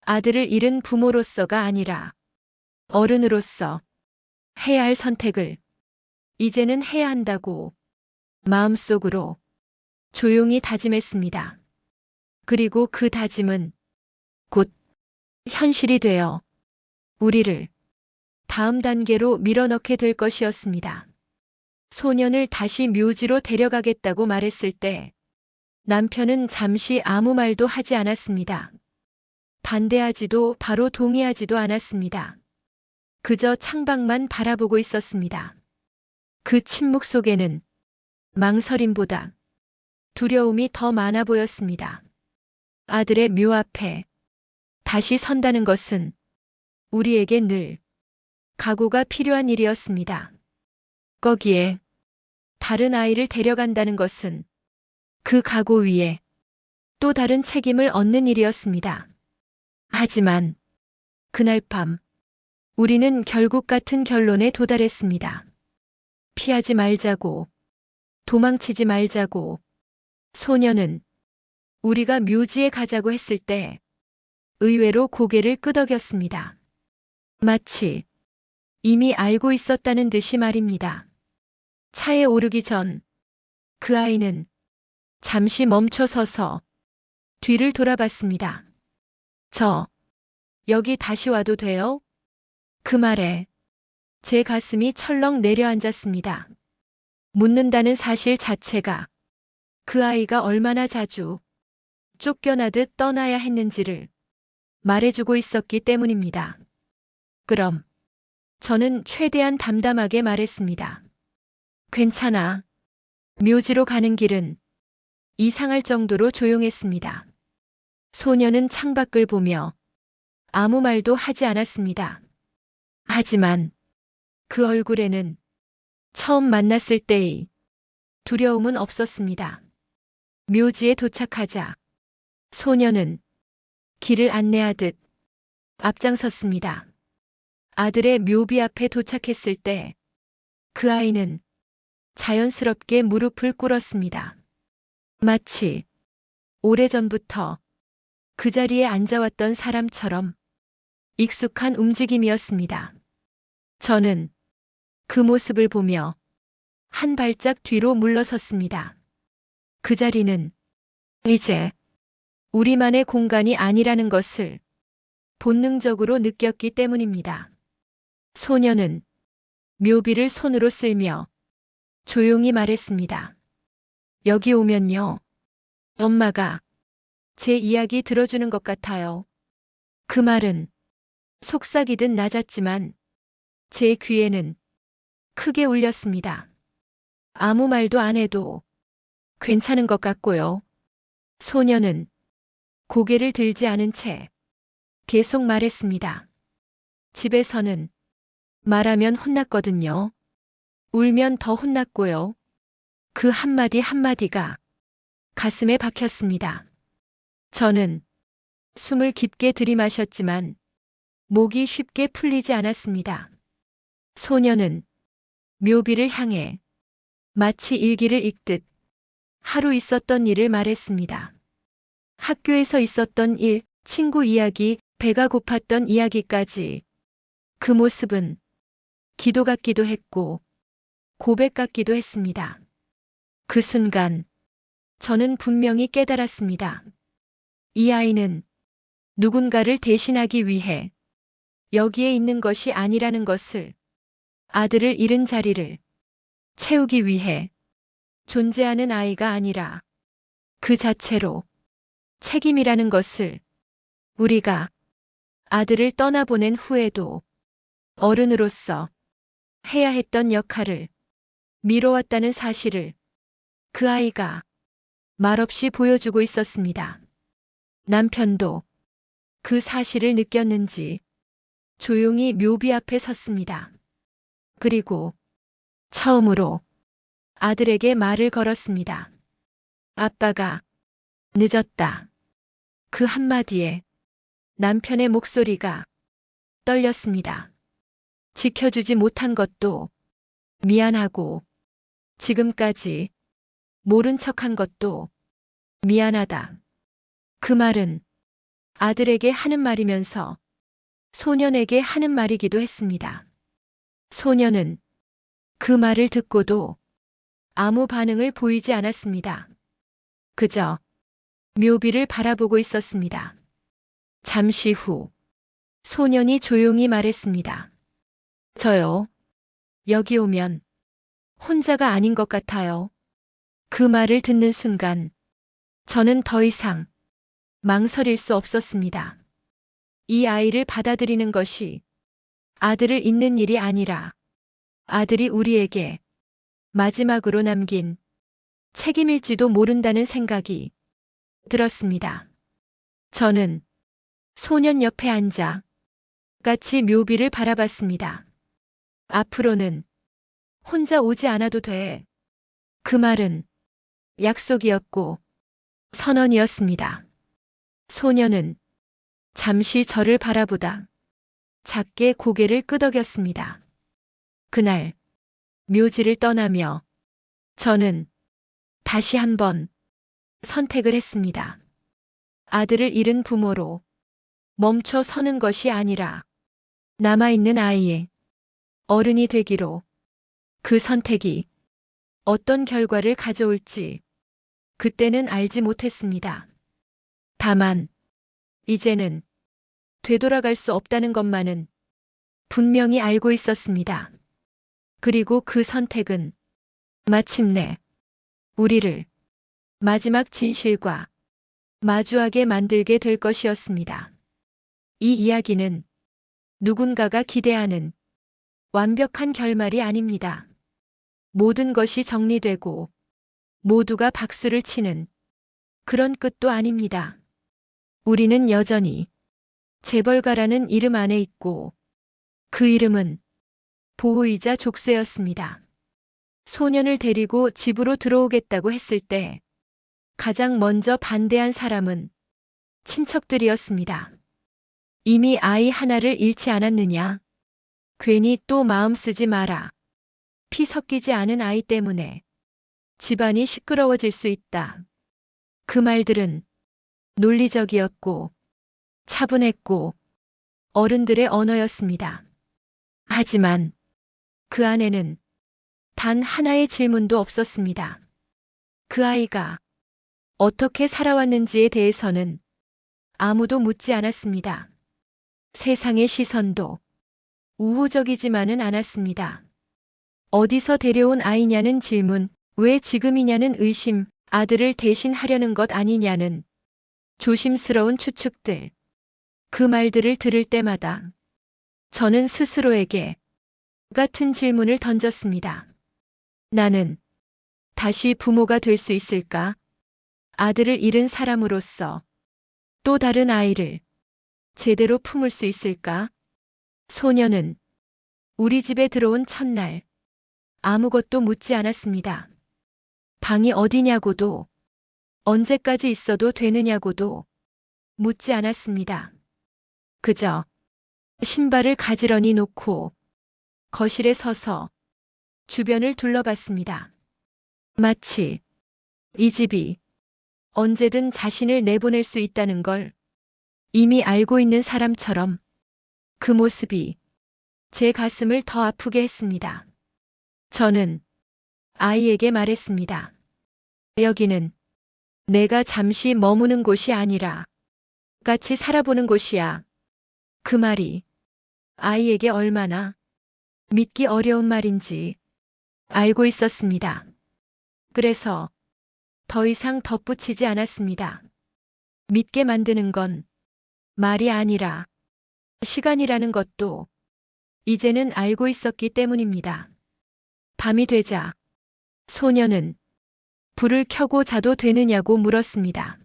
아들을 잃은 부모로서가 아니라 어른으로서 해야 할 선택을 이제는 해야 한다고 마음속으로 조용히 다짐했습니다. 그리고 그 다짐은 곧 현실이 되어 우리를 다음 단계로 밀어넣게 될 것이었습니다. 소년을 다시 묘지로 데려가겠다고 말했을 때 남편은 잠시 아무 말도 하지 않았습니다. 반대하지도 바로 동의하지도 않았습니다. 그저 창밖만 바라보고 있었습니다. 그 침묵 속에는 망설임보다 두려움이 더 많아 보였습니다. 아들의 묘 앞에 다시 선다는 것은 우리에게 늘 각오가 필요한 일이었습니다. 거기에 다른 아이를 데려간다는 것은 그 각오 위에 또 다른 책임을 얻는 일이었습니다. 하지만 그날 밤 우리는 결국 같은 결론에 도달했습니다. 피하지 말자고, 도망치지 말자고. 소녀는 우리가 묘지에 가자고 했을 때 의외로 고개를 끄덕였습니다. 마치 이미 알고 있었다는 듯이 말입니다. 차에 오르기 전 그 아이는 잠시 멈춰 서서 뒤를 돌아봤습니다. 여기 다시 와도 돼요? 그 말에 제 가슴이 철렁 내려앉았습니다. 묻는다는 사실 자체가 그 아이가 얼마나 자주 쫓겨나듯 떠나야 했는지를 말해주고 있었기 때문입니다. 그럼 저는 최대한 담담하게 말했습니다. 괜찮아. 묘지로 가는 길은 이상할 정도로 조용했습니다. 소녀는 창밖을 보며 아무 말도 하지 않았습니다. 하지만 그 얼굴에는 처음 만났을 때의 두려움은 없었습니다. 묘지에 도착하자 소녀는 길을 안내하듯 앞장섰습니다. 아들의 묘비 앞에 도착했을 때 그 아이는 자연스럽게 무릎을 꿇었습니다. 마치 오래전부터 그 자리에 앉아왔던 사람처럼 익숙한 움직임이었습니다. 저는 그 모습을 보며 한 발짝 뒤로 물러섰습니다. 그 자리는 이제 우리만의 공간이 아니라는 것을 본능적으로 느꼈기 때문입니다. 소녀는 묘비를 손으로 쓸며 조용히 말했습니다. 여기 오면요. 엄마가 제 이야기 들어주는 것 같아요. 그 말은 속삭이듯 낮았지만 제 귀에는 크게 울렸습니다. 아무 말도 안 해도 괜찮은 것 같고요. 소녀는 고개를 들지 않은 채 계속 말했습니다. 집에서는 말하면 혼났거든요. 울면 더 혼났고요. 그 한마디 한마디가 가슴에 박혔습니다. 저는 숨을 깊게 들이마셨지만 목이 쉽게 풀리지 않았습니다. 소녀는 묘비를 향해 마치 일기를 읽듯 하루 있었던 일을 말했습니다. 학교에서 있었던 일, 친구 이야기, 배가 고팠던 이야기까지. 그 모습은 기도 같기도 했고 고백 같기도 했습니다. 그 순간 저는 분명히 깨달았습니다. 이 아이는 누군가를 대신하기 위해 여기에 있는 것이 아니라는 것을, 아들을 잃은 자리를 채우기 위해 존재하는 아이가 아니라 그 자체로 책임이라는 것을, 우리가 아들을 떠나보낸 후에도 어른으로서 해야 했던 역할을 미뤄왔다는 사실을 그 아이가 말없이 보여주고 있었습니다. 남편도 그 사실을 느꼈는지 조용히 묘비 앞에 섰습니다. 그리고 처음으로 아들에게 말을 걸었습니다. 아빠가 늦었다. 그 한마디에 남편의 목소리가 떨렸습니다. 지켜주지 못한 것도 미안하고 지금까지 모른 척한 것도 미안하다. 그 말은 아들에게 하는 말이면서 소년에게 하는 말이기도 했습니다. 소년은 그 말을 듣고도 아무 반응을 보이지 않았습니다. 그저 묘비를 바라보고 있었습니다. 잠시 후 소년이 조용히 말했습니다. 저요. 여기 오면 혼자가 아닌 것 같아요. 그 말을 듣는 순간 저는 더 이상 망설일 수 없었습니다. 이 아이를 받아들이는 것이 아들을 잇는 일이 아니라 아들이 우리에게 마지막으로 남긴 책임일지도 모른다는 생각이 들었습니다. 저는 소년 옆에 앉아 같이 묘비를 바라봤습니다. 앞으로는 혼자 오지 않아도 돼. 그 말은 약속이었고 선언이었습니다. 소년은 잠시 저를 바라보다 작게 고개를 끄덕였습니다. 그날 묘지를 떠나며 저는 다시 한번 선택을 했습니다. 아들을 잃은 부모로 멈춰 서는 것이 아니라 남아있는 아이의 어른이 되기로. 그 선택이 어떤 결과를 가져올지 그때는 알지 못했습니다. 다만 이제는 되돌아갈 수 없다는 것만은 분명히 알고 있었습니다. 그리고 그 선택은 마침내 우리를 마지막 진실과 마주하게 만들게 될 것이었습니다. 이 이야기는 누군가가 기대하는 완벽한 결말이 아닙니다. 모든 것이 정리되고 모두가 박수를 치는 그런 끝도 아닙니다. 우리는 여전히 재벌가라는 이름 안에 있고 그 이름은 보호이자 족쇄였습니다. 소년을 데리고 집으로 들어오겠다고 했을 때 가장 먼저 반대한 사람은 친척들이었습니다. 이미 아이 하나를 잃지 않았느냐? 괜히 또 마음 쓰지 마라. 피 섞이지 않은 아이 때문에 집안이 시끄러워질 수 있다. 그 말들은 논리적이었고 차분했고 어른들의 언어였습니다. 하지만 그 안에는 단 하나의 질문도 없었습니다. 그 아이가 어떻게 살아왔는지에 대해서는 아무도 묻지 않았습니다. 세상의 시선도 우호적이지만은 않았습니다. 어디서 데려온 아이냐는 질문, 왜 지금이냐는 의심, 아들을 대신하려는 것 아니냐는 조심스러운 추측들. 그 말들을 들을 때마다 저는 스스로에게 같은 질문을 던졌습니다. 나는 다시 부모가 될 수 있을까? 아들을 잃은 사람으로서 또 다른 아이를 제대로 품을 수 있을까? 소년은 우리 집에 들어온 첫날 아무것도 묻지 않았습니다. 방이 어디냐고도 언제까지 있어도 되느냐고도 묻지 않았습니다. 그저 신발을 가지런히 놓고 거실에 서서 주변을 둘러봤습니다. 마치 이 집이 언제든 자신을 내보낼 수 있다는 걸 이미 알고 있는 사람처럼. 그 모습이 제 가슴을 더 아프게 했습니다. 저는 아이에게 말했습니다. 여기는 내가 잠시 머무는 곳이 아니라 같이 살아보는 곳이야. 그 말이 아이에게 얼마나 믿기 어려운 말인지 알고 있었습니다. 그래서 더 이상 덧붙이지 않았습니다. 믿게 만드는 건 말이 아니라 시간이라는 것도 이제는 알고 있었기 때문입니다. 밤이 되자 소년은 불을 켜고 자도 되느냐고 물었습니다.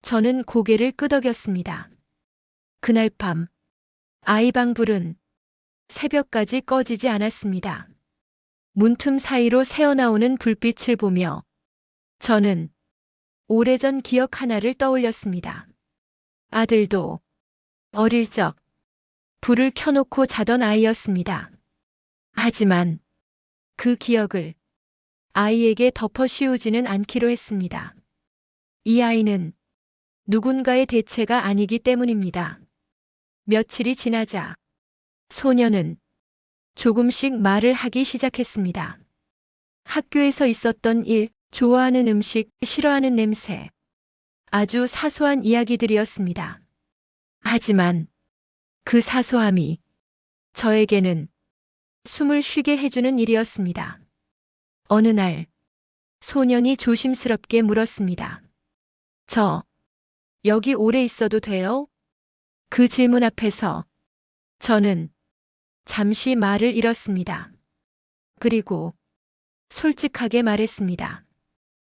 저는 고개를 끄덕였습니다. 그날 밤 아이 방 불은 새벽까지 꺼지지 않았습니다. 문틈 사이로 새어나오는 불빛을 보며 저는 오래전 기억 하나를 떠올렸습니다. 아들도 어릴 적 불을 켜놓고 자던 아이였습니다. 하지만 그 기억을 아이에게 덮어 씌우지는 않기로 했습니다. 이 아이는 누군가의 대체가 아니기 때문입니다. 며칠이 지나자 소년은 조금씩 말을 하기 시작했습니다. 학교에서 있었던 일, 좋아하는 음식, 싫어하는 냄새. 아주 사소한 이야기들이었습니다. 하지만 그 사소함이 저에게는 숨을 쉬게 해주는 일이었습니다. 어느 날 소년이 조심스럽게 물었습니다. 저 여기 오래 있어도 돼요? 그 질문 앞에서 저는 잠시 말을 잃었습니다. 그리고 솔직하게 말했습니다.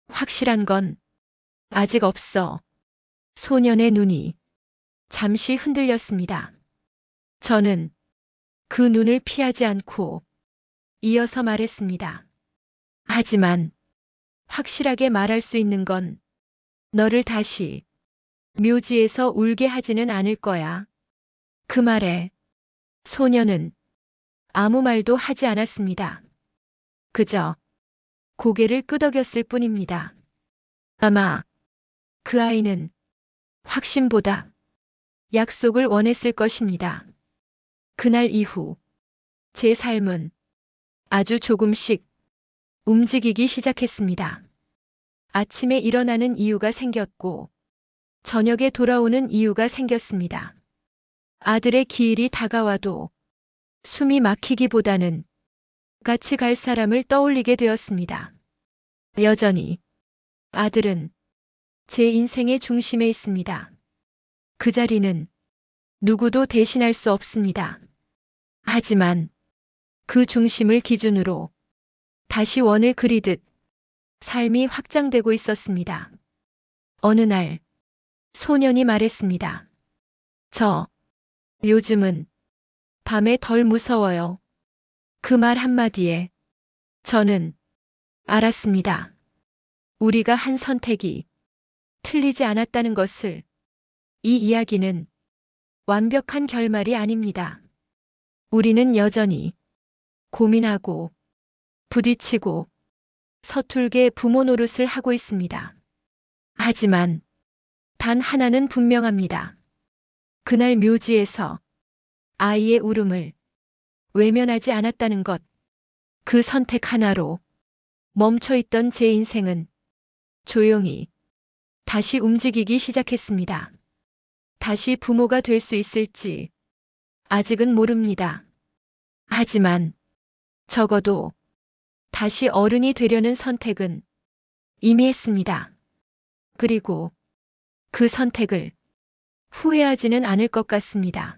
확실한 건 아직 없어. 소년의 눈이 잠시 흔들렸습니다. 저는 그 눈을 피하지 않고 이어서 말했습니다. 하지만 확실하게 말할 수 있는 건 너를 다시 묘지에서 울게 하지는 않을 거야. 그 말에 소녀는 아무 말도 하지 않았습니다. 그저 고개를 끄덕였을 뿐입니다. 아마 그 아이는 확신보다 약속을 원했을 것입니다. 그날 이후 제 삶은 아주 조금씩 움직이기 시작했습니다. 아침에 일어나는 이유가 생겼고 저녁에 돌아오는 이유가 생겼습니다. 아들의 기일이 다가와도 숨이 막히기보다는 같이 갈 사람을 떠올리게 되었습니다. 여전히 아들은 제 인생의 중심에 있습니다. 그 자리는 누구도 대신할 수 없습니다. 하지만 그 중심을 기준으로 다시 원을 그리듯 삶이 확장되고 있었습니다. 어느 날 소년이 말했습니다. 저 요즘은 밤에 덜 무서워요. 그 말 한마디에 저는 알았습니다. 우리가 한 선택이 틀리지 않았다는 것을. 이 이야기는 완벽한 결말이 아닙니다. 우리는 여전히 고민하고 부딪히고 서툴게 부모 노릇을 하고 있습니다. 하지만 단 하나는 분명합니다. 그날 묘지에서 아이의 울음을 외면하지 않았다는 것. 그 선택 하나로 멈춰있던 제 인생은 조용히 다시 움직이기 시작했습니다. 다시 부모가 될 수 있을지 아직은 모릅니다. 하지만 적어도 다시 어른이 되려는 선택은 이미 했습니다. 그리고 그 선택을 후회하지는 않을 것 같습니다.